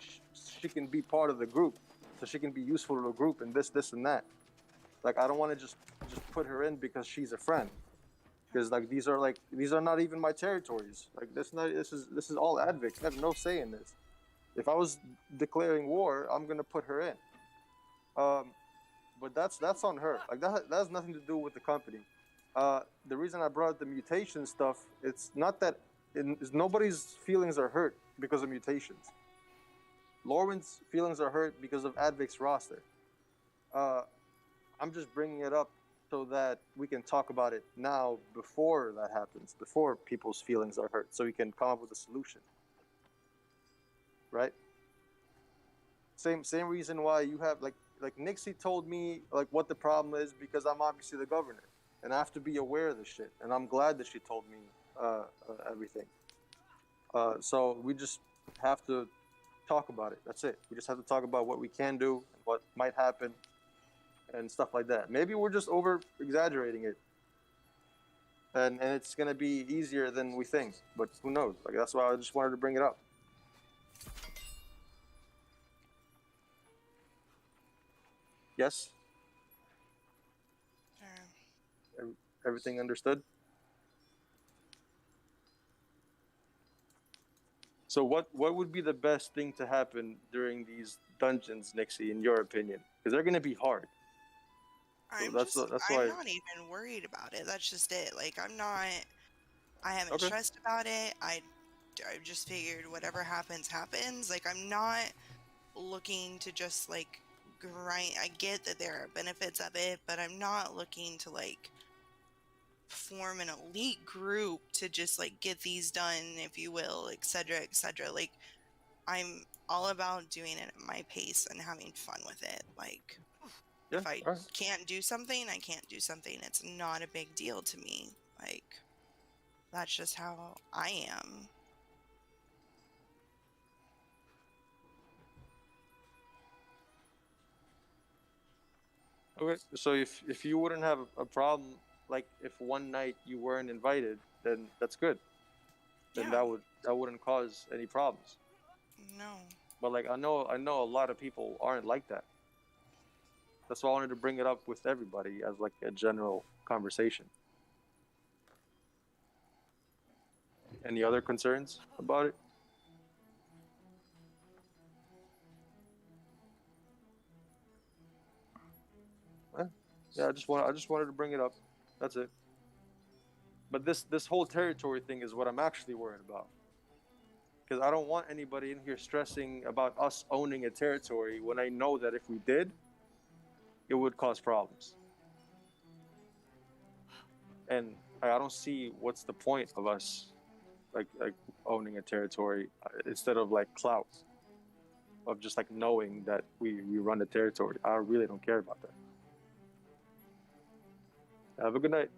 she can be part of the group, so she can be useful to the group and this and that. Like I don't want to just put her in because she's a friend, because like these are not even my territories. Like this is all Advix. I have no say in this. If I was declaring war, I'm gonna put her in. But that's on her. Like that has nothing to do with the company. The reason I brought up the mutation stuff, it's not that nobody's feelings are hurt because of mutations. Lorwyn's feelings are hurt because of Advic's roster. I'm just bringing it up so that we can talk about it now before that happens, before people's feelings are hurt, so we can come up with a solution. Right? Same reason why you have like Nixie told me like what the problem is, because I'm obviously the governor and I have to be aware of this shit, and I'm glad that she told me everything. So we just have to talk about it. That's it. We just have to talk about what we can do and what might happen and stuff like that. Maybe we're just over exaggerating it, and it's gonna be easier than we think, but who knows? Like that's why I just wanted to bring it up. Yes? Everything understood? So what would be the best thing to happen during these dungeons, Nixie, in your opinion? Because they're going to be hard. I'm that's not why. even worried about it. That's just it. Like I haven't Okay. stressed about it. I just figured whatever happens, happens. Like I'm not looking to just like grind. I get that there are benefits of it, but I'm not looking to like form an elite group to just like get these done, if you will, etc., etc. Like I'm all about doing it at my pace and having fun with it. Like Yeah, if I all right. can't do something, I can't do something. It's not a big deal to me. Like that's just how I am. Okay. So if you wouldn't have a problem, like if one night you weren't invited, then that's good. Then Yeah. that wouldn't cause any problems. No. But like I know a lot of people aren't like that. That's why I wanted to bring it up with everybody as like a general conversation. Any other concerns about it? Yeah, I just wanted to bring it up. That's it. But this whole territory thing is what I'm actually worried about. Because I don't want anybody in here stressing about us owning a territory when I know that if we did, it would cause problems. And I don't see what's the point of us like owning a territory instead of like clout, of just like knowing that we run the territory. I really don't care about that. Have a good night.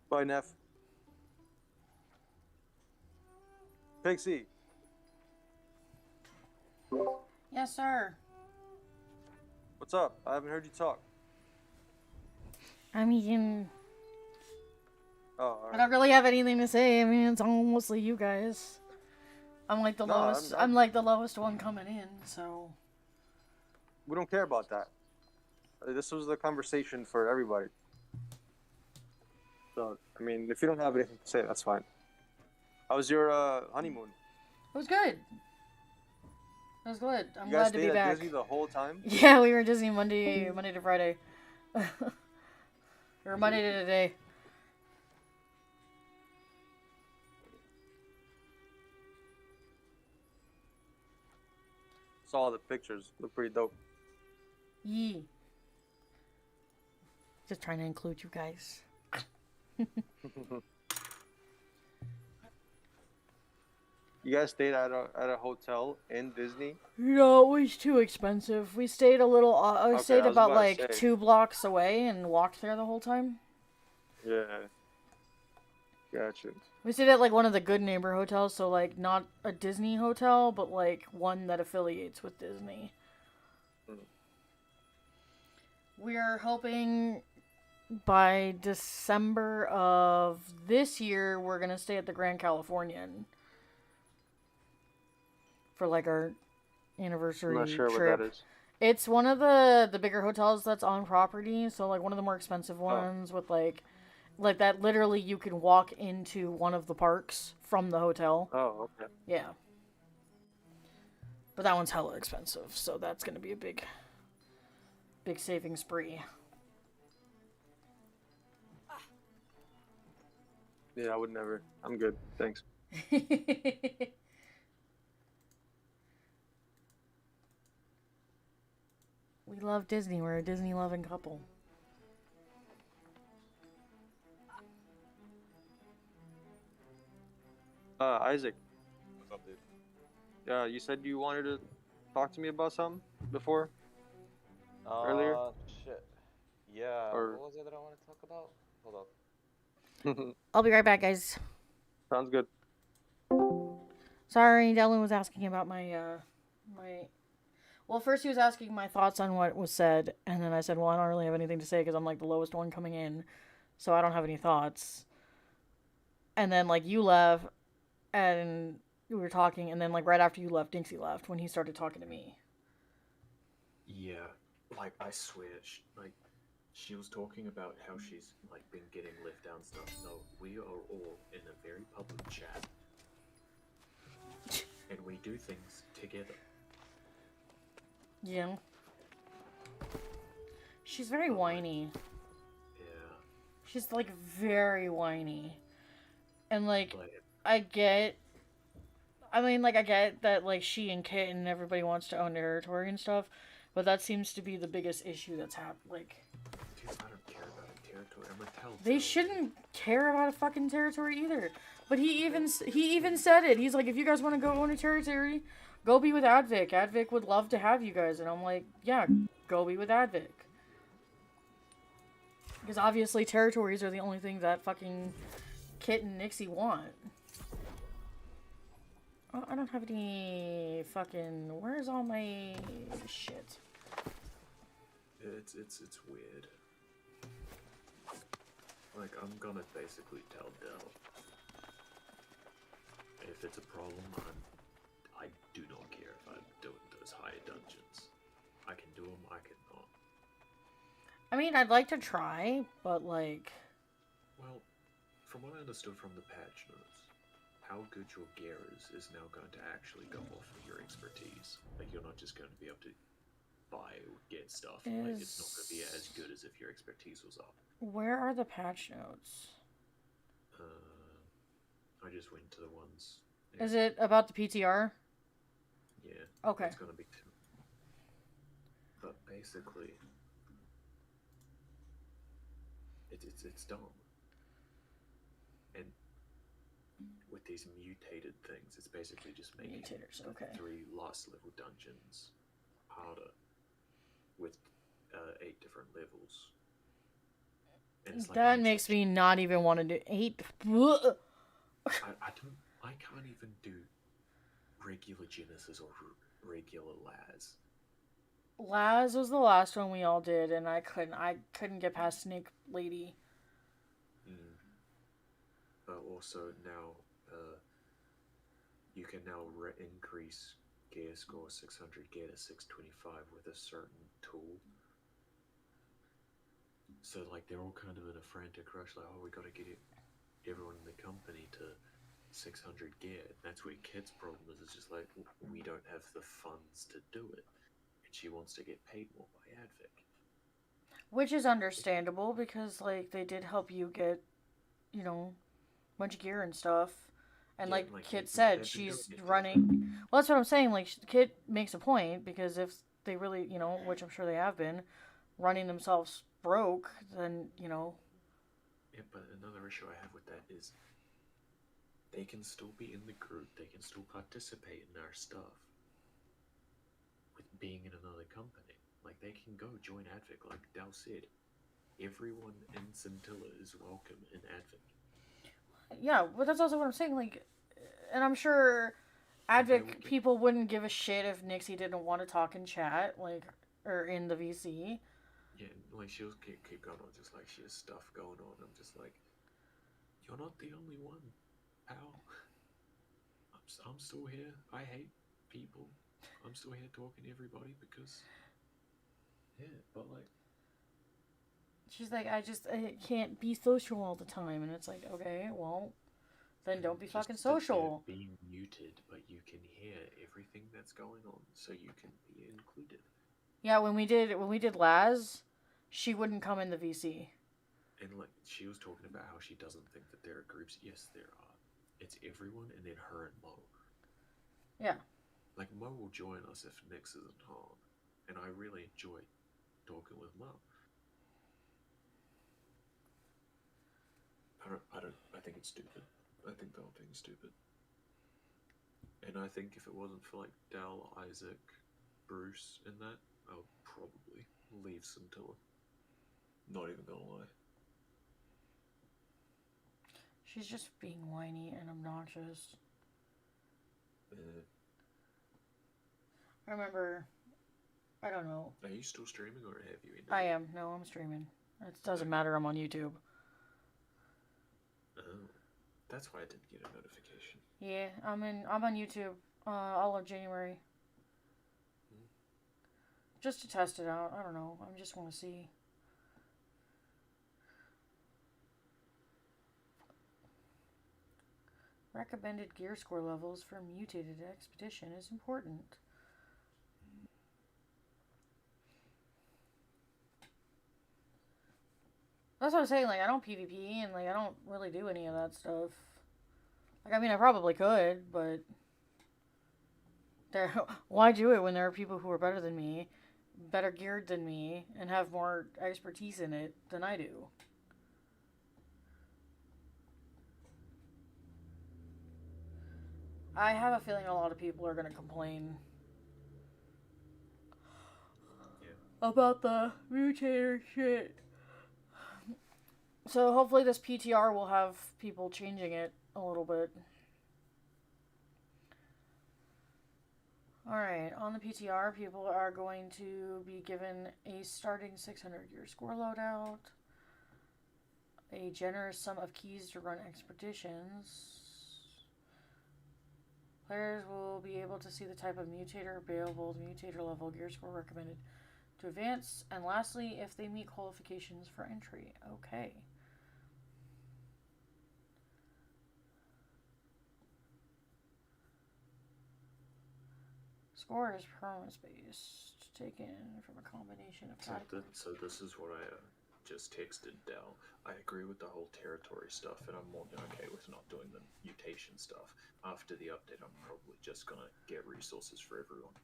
Bye, Neff. Pixie. Yes, sir. What's up? I haven't heard you talk. I mean, Oh, all I right. don't really have anything to say. I mean, it's all mostly you guys. I'm like the No, lowest. I'm like the lowest one coming in, so. We don't care about that. This was the conversation for everybody. So, I mean, if you don't have anything to say, that's fine. How was your honeymoon? It was good. It was good. I'm You guys glad to be stayed at back. Disney the whole time? Yeah, we were at Disney Monday to Friday. Or Monday to today. Saw the pictures. Look pretty dope. Yee. Just trying to include you guys. You guys stayed at a hotel in Disney? No, it was too expensive. We stayed a little. I Okay, stayed I was about about to like say. 2 blocks away and walked there the whole time. Yeah. Gotcha. We stayed at like one of the Good Neighbor hotels, so like not a Disney hotel, but like one that affiliates with Disney. Mm. We're hoping by December of this year we're gonna stay at the Grand Californian for like our anniversary I'm not sure trip. what that is. It's one of the bigger hotels that's on property, so like one of the more expensive ones with like that literally you can walk into one of the parks from the hotel. Oh, okay. Yeah. But that one's hella expensive, so that's gonna be a big saving spree. Yeah, I would never. I'm good. Thanks. We love Disney. We're a Disney loving couple. Isaac. What's up, dude? You said you wanted to talk to me about something before? Earlier? Shit. Yeah. Or- What was it that I want to talk about? Hold up. I'll be right back, guys. Sounds good. Sorry, Dylan was asking about my. Well, first he was asking my thoughts on what was said, and then I said, well, I don't really have anything to say because I'm like the lowest one coming in, so I don't have any thoughts. And then like you left, and we were talking, and then like right after you left, Dinksy left when he started talking to me. Yeah, like I swear, she was talking about how she's like been getting lift down stuff. No, we are all in a very public chat, and we do things together. Yeah. She's very whiny. Yeah. She's like very whiny. And like Like, I get that like she and Kit and everybody wants to own territory and stuff, but that seems to be the biggest issue that's happened. Like, dude, I don't care about a territory. I'm gonna tell. they shouldn't care about a fucking territory either. But he even said it. He's like, if you guys want to go own a territory, go be with Advic. Advic would love to have you guys. And I'm like, yeah, go be with Advic. Because obviously territories are the only thing that fucking Kit and Nixie want. Oh, I don't have any fucking... Where's all my shit? It's weird. Like, I'm gonna basically tell Dell. If it's a problem, I do not care if I'm doing those higher dungeons. I can do them, I cannot. I mean, I'd like to try, but like... Well, from what I understood from the patch notes, how good your gear is now going to actually go off of your expertise. Like, you're not just going to be able to buy or get stuff. Like, it's not going to be as good as if your expertise was up. Where are the patch notes? I just went to the ones. Is it about the PTR? Yeah. Okay. It's gonna be two. But basically, it's dumb. And with these mutated things, it's basically just making Mutators, the okay. 3 lost level dungeons harder with 8 different levels. And it's like That makes me not even want to do 8. I can't even do regular Genesis or regular Laz. Laz was the last one we all did, and I couldn't get past Snake Lady. But also now, you can now increase gear score 600 gear to 625 with a certain tool. So like they're all kind of in a frantic rush, like, oh, we got to get everyone in the company to 600 gear. That's where Kit's problem is. It's just like, we don't have the funds to do it, and she wants to get paid more by Advic. Which is understandable, because like they did help you get, you know, a bunch of gear and stuff. And Yeah, like like, Kit they've said, been she's doing it running. Well, that's what I'm saying. Like Kit makes a point because if they really, which I'm sure they have been, running themselves broke, then Yeah, but another issue I have with that is they can still be in the group, they can still participate in our stuff with being in another company. Like, they can go join Advic, like Dal said. Everyone in Scintilla is welcome in Advic. Yeah, but that's also what I'm saying. Like, and I'm sure Advic people wouldn't give a shit if Nixie didn't want to talk in chat, like, or in the VC. Yeah, like, she'll keep going on just like she has stuff going on. I'm just like, you're not the only one, pal. I'm still here. I hate people. I'm still here talking to everybody because, yeah, but like, she's like, I can't be social all the time, and it's like, okay, well, then don't be fucking social. Being muted, but you can hear everything that's going on, so you can be included. Yeah, when we did Laz, she wouldn't come in the VC. And like, she was talking about how she doesn't think that there are groups. Yes, there are. It's everyone, and then her and Mo. Yeah. Like, Mo will join us if Nix isn't home, and I really enjoy talking with Mo. I think it's stupid. I think the whole thing is stupid. And I think if it wasn't for like Dal, Isaac, Bruce, and that, I would probably leave Scintilla. Not even gonna lie. She's just being whiny and obnoxious. I remember, I don't know. Are you still streaming or have you ended? I am. No, I'm streaming. It doesn't matter. I'm on YouTube. Oh, that's why I didn't get a notification. Yeah, I'm on YouTube all of January. Just to test it out. I don't know. I just want to see. Recommended gear score levels for mutated expedition is important. That's what I'm saying. Like, I don't PvP and like I don't really do any of that stuff. Like, I mean, I probably could, but why do it when there are people who are better than me, better geared than me, and have more expertise in it than I do? I have a feeling a lot of people are going to complain about the mutator shit. So hopefully this PTR will have people changing it a little bit. Alright, on the PTR, people are going to be given a starting 600 gear score loadout, a generous sum of keys to run expeditions. Players will be able to see the type of mutator available, the mutator level, gear score recommended to advance, and lastly, if they meet qualifications for entry. Okay. Score is performance-based, taken from a combination of categories. So this is what I just texted Dal. I agree with the whole territory stuff, and I'm more than okay with not doing the mutation stuff. After the update, I'm probably just gonna get resources for everyone.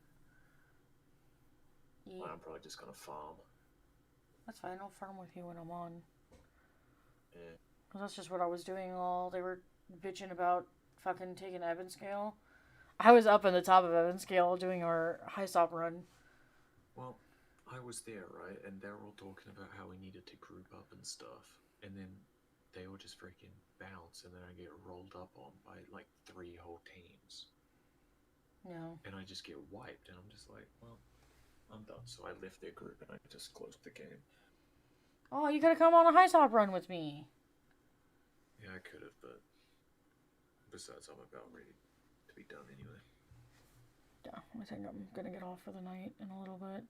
Yeah. I'm probably just gonna farm. That's fine, I'll farm with you when I'm on. Yeah. Because that's just what I was doing they were bitching about fucking taking Evanscale. I was up in the top of Evanscale doing our high stop run. Well, I was there, right? And they're all talking about how we needed to group up and stuff. And then they all just freaking bounce, and then I get rolled up on by like 3 whole teams. No. And I just get wiped, and I'm just like, well, I'm done. So I left their group, and I just closed the game. Oh, you gotta come on a high stop run with me. Yeah, I could have, but besides, I'm about ready to be done anyway. Yeah, I think I'm gonna get off for the night in a little bit.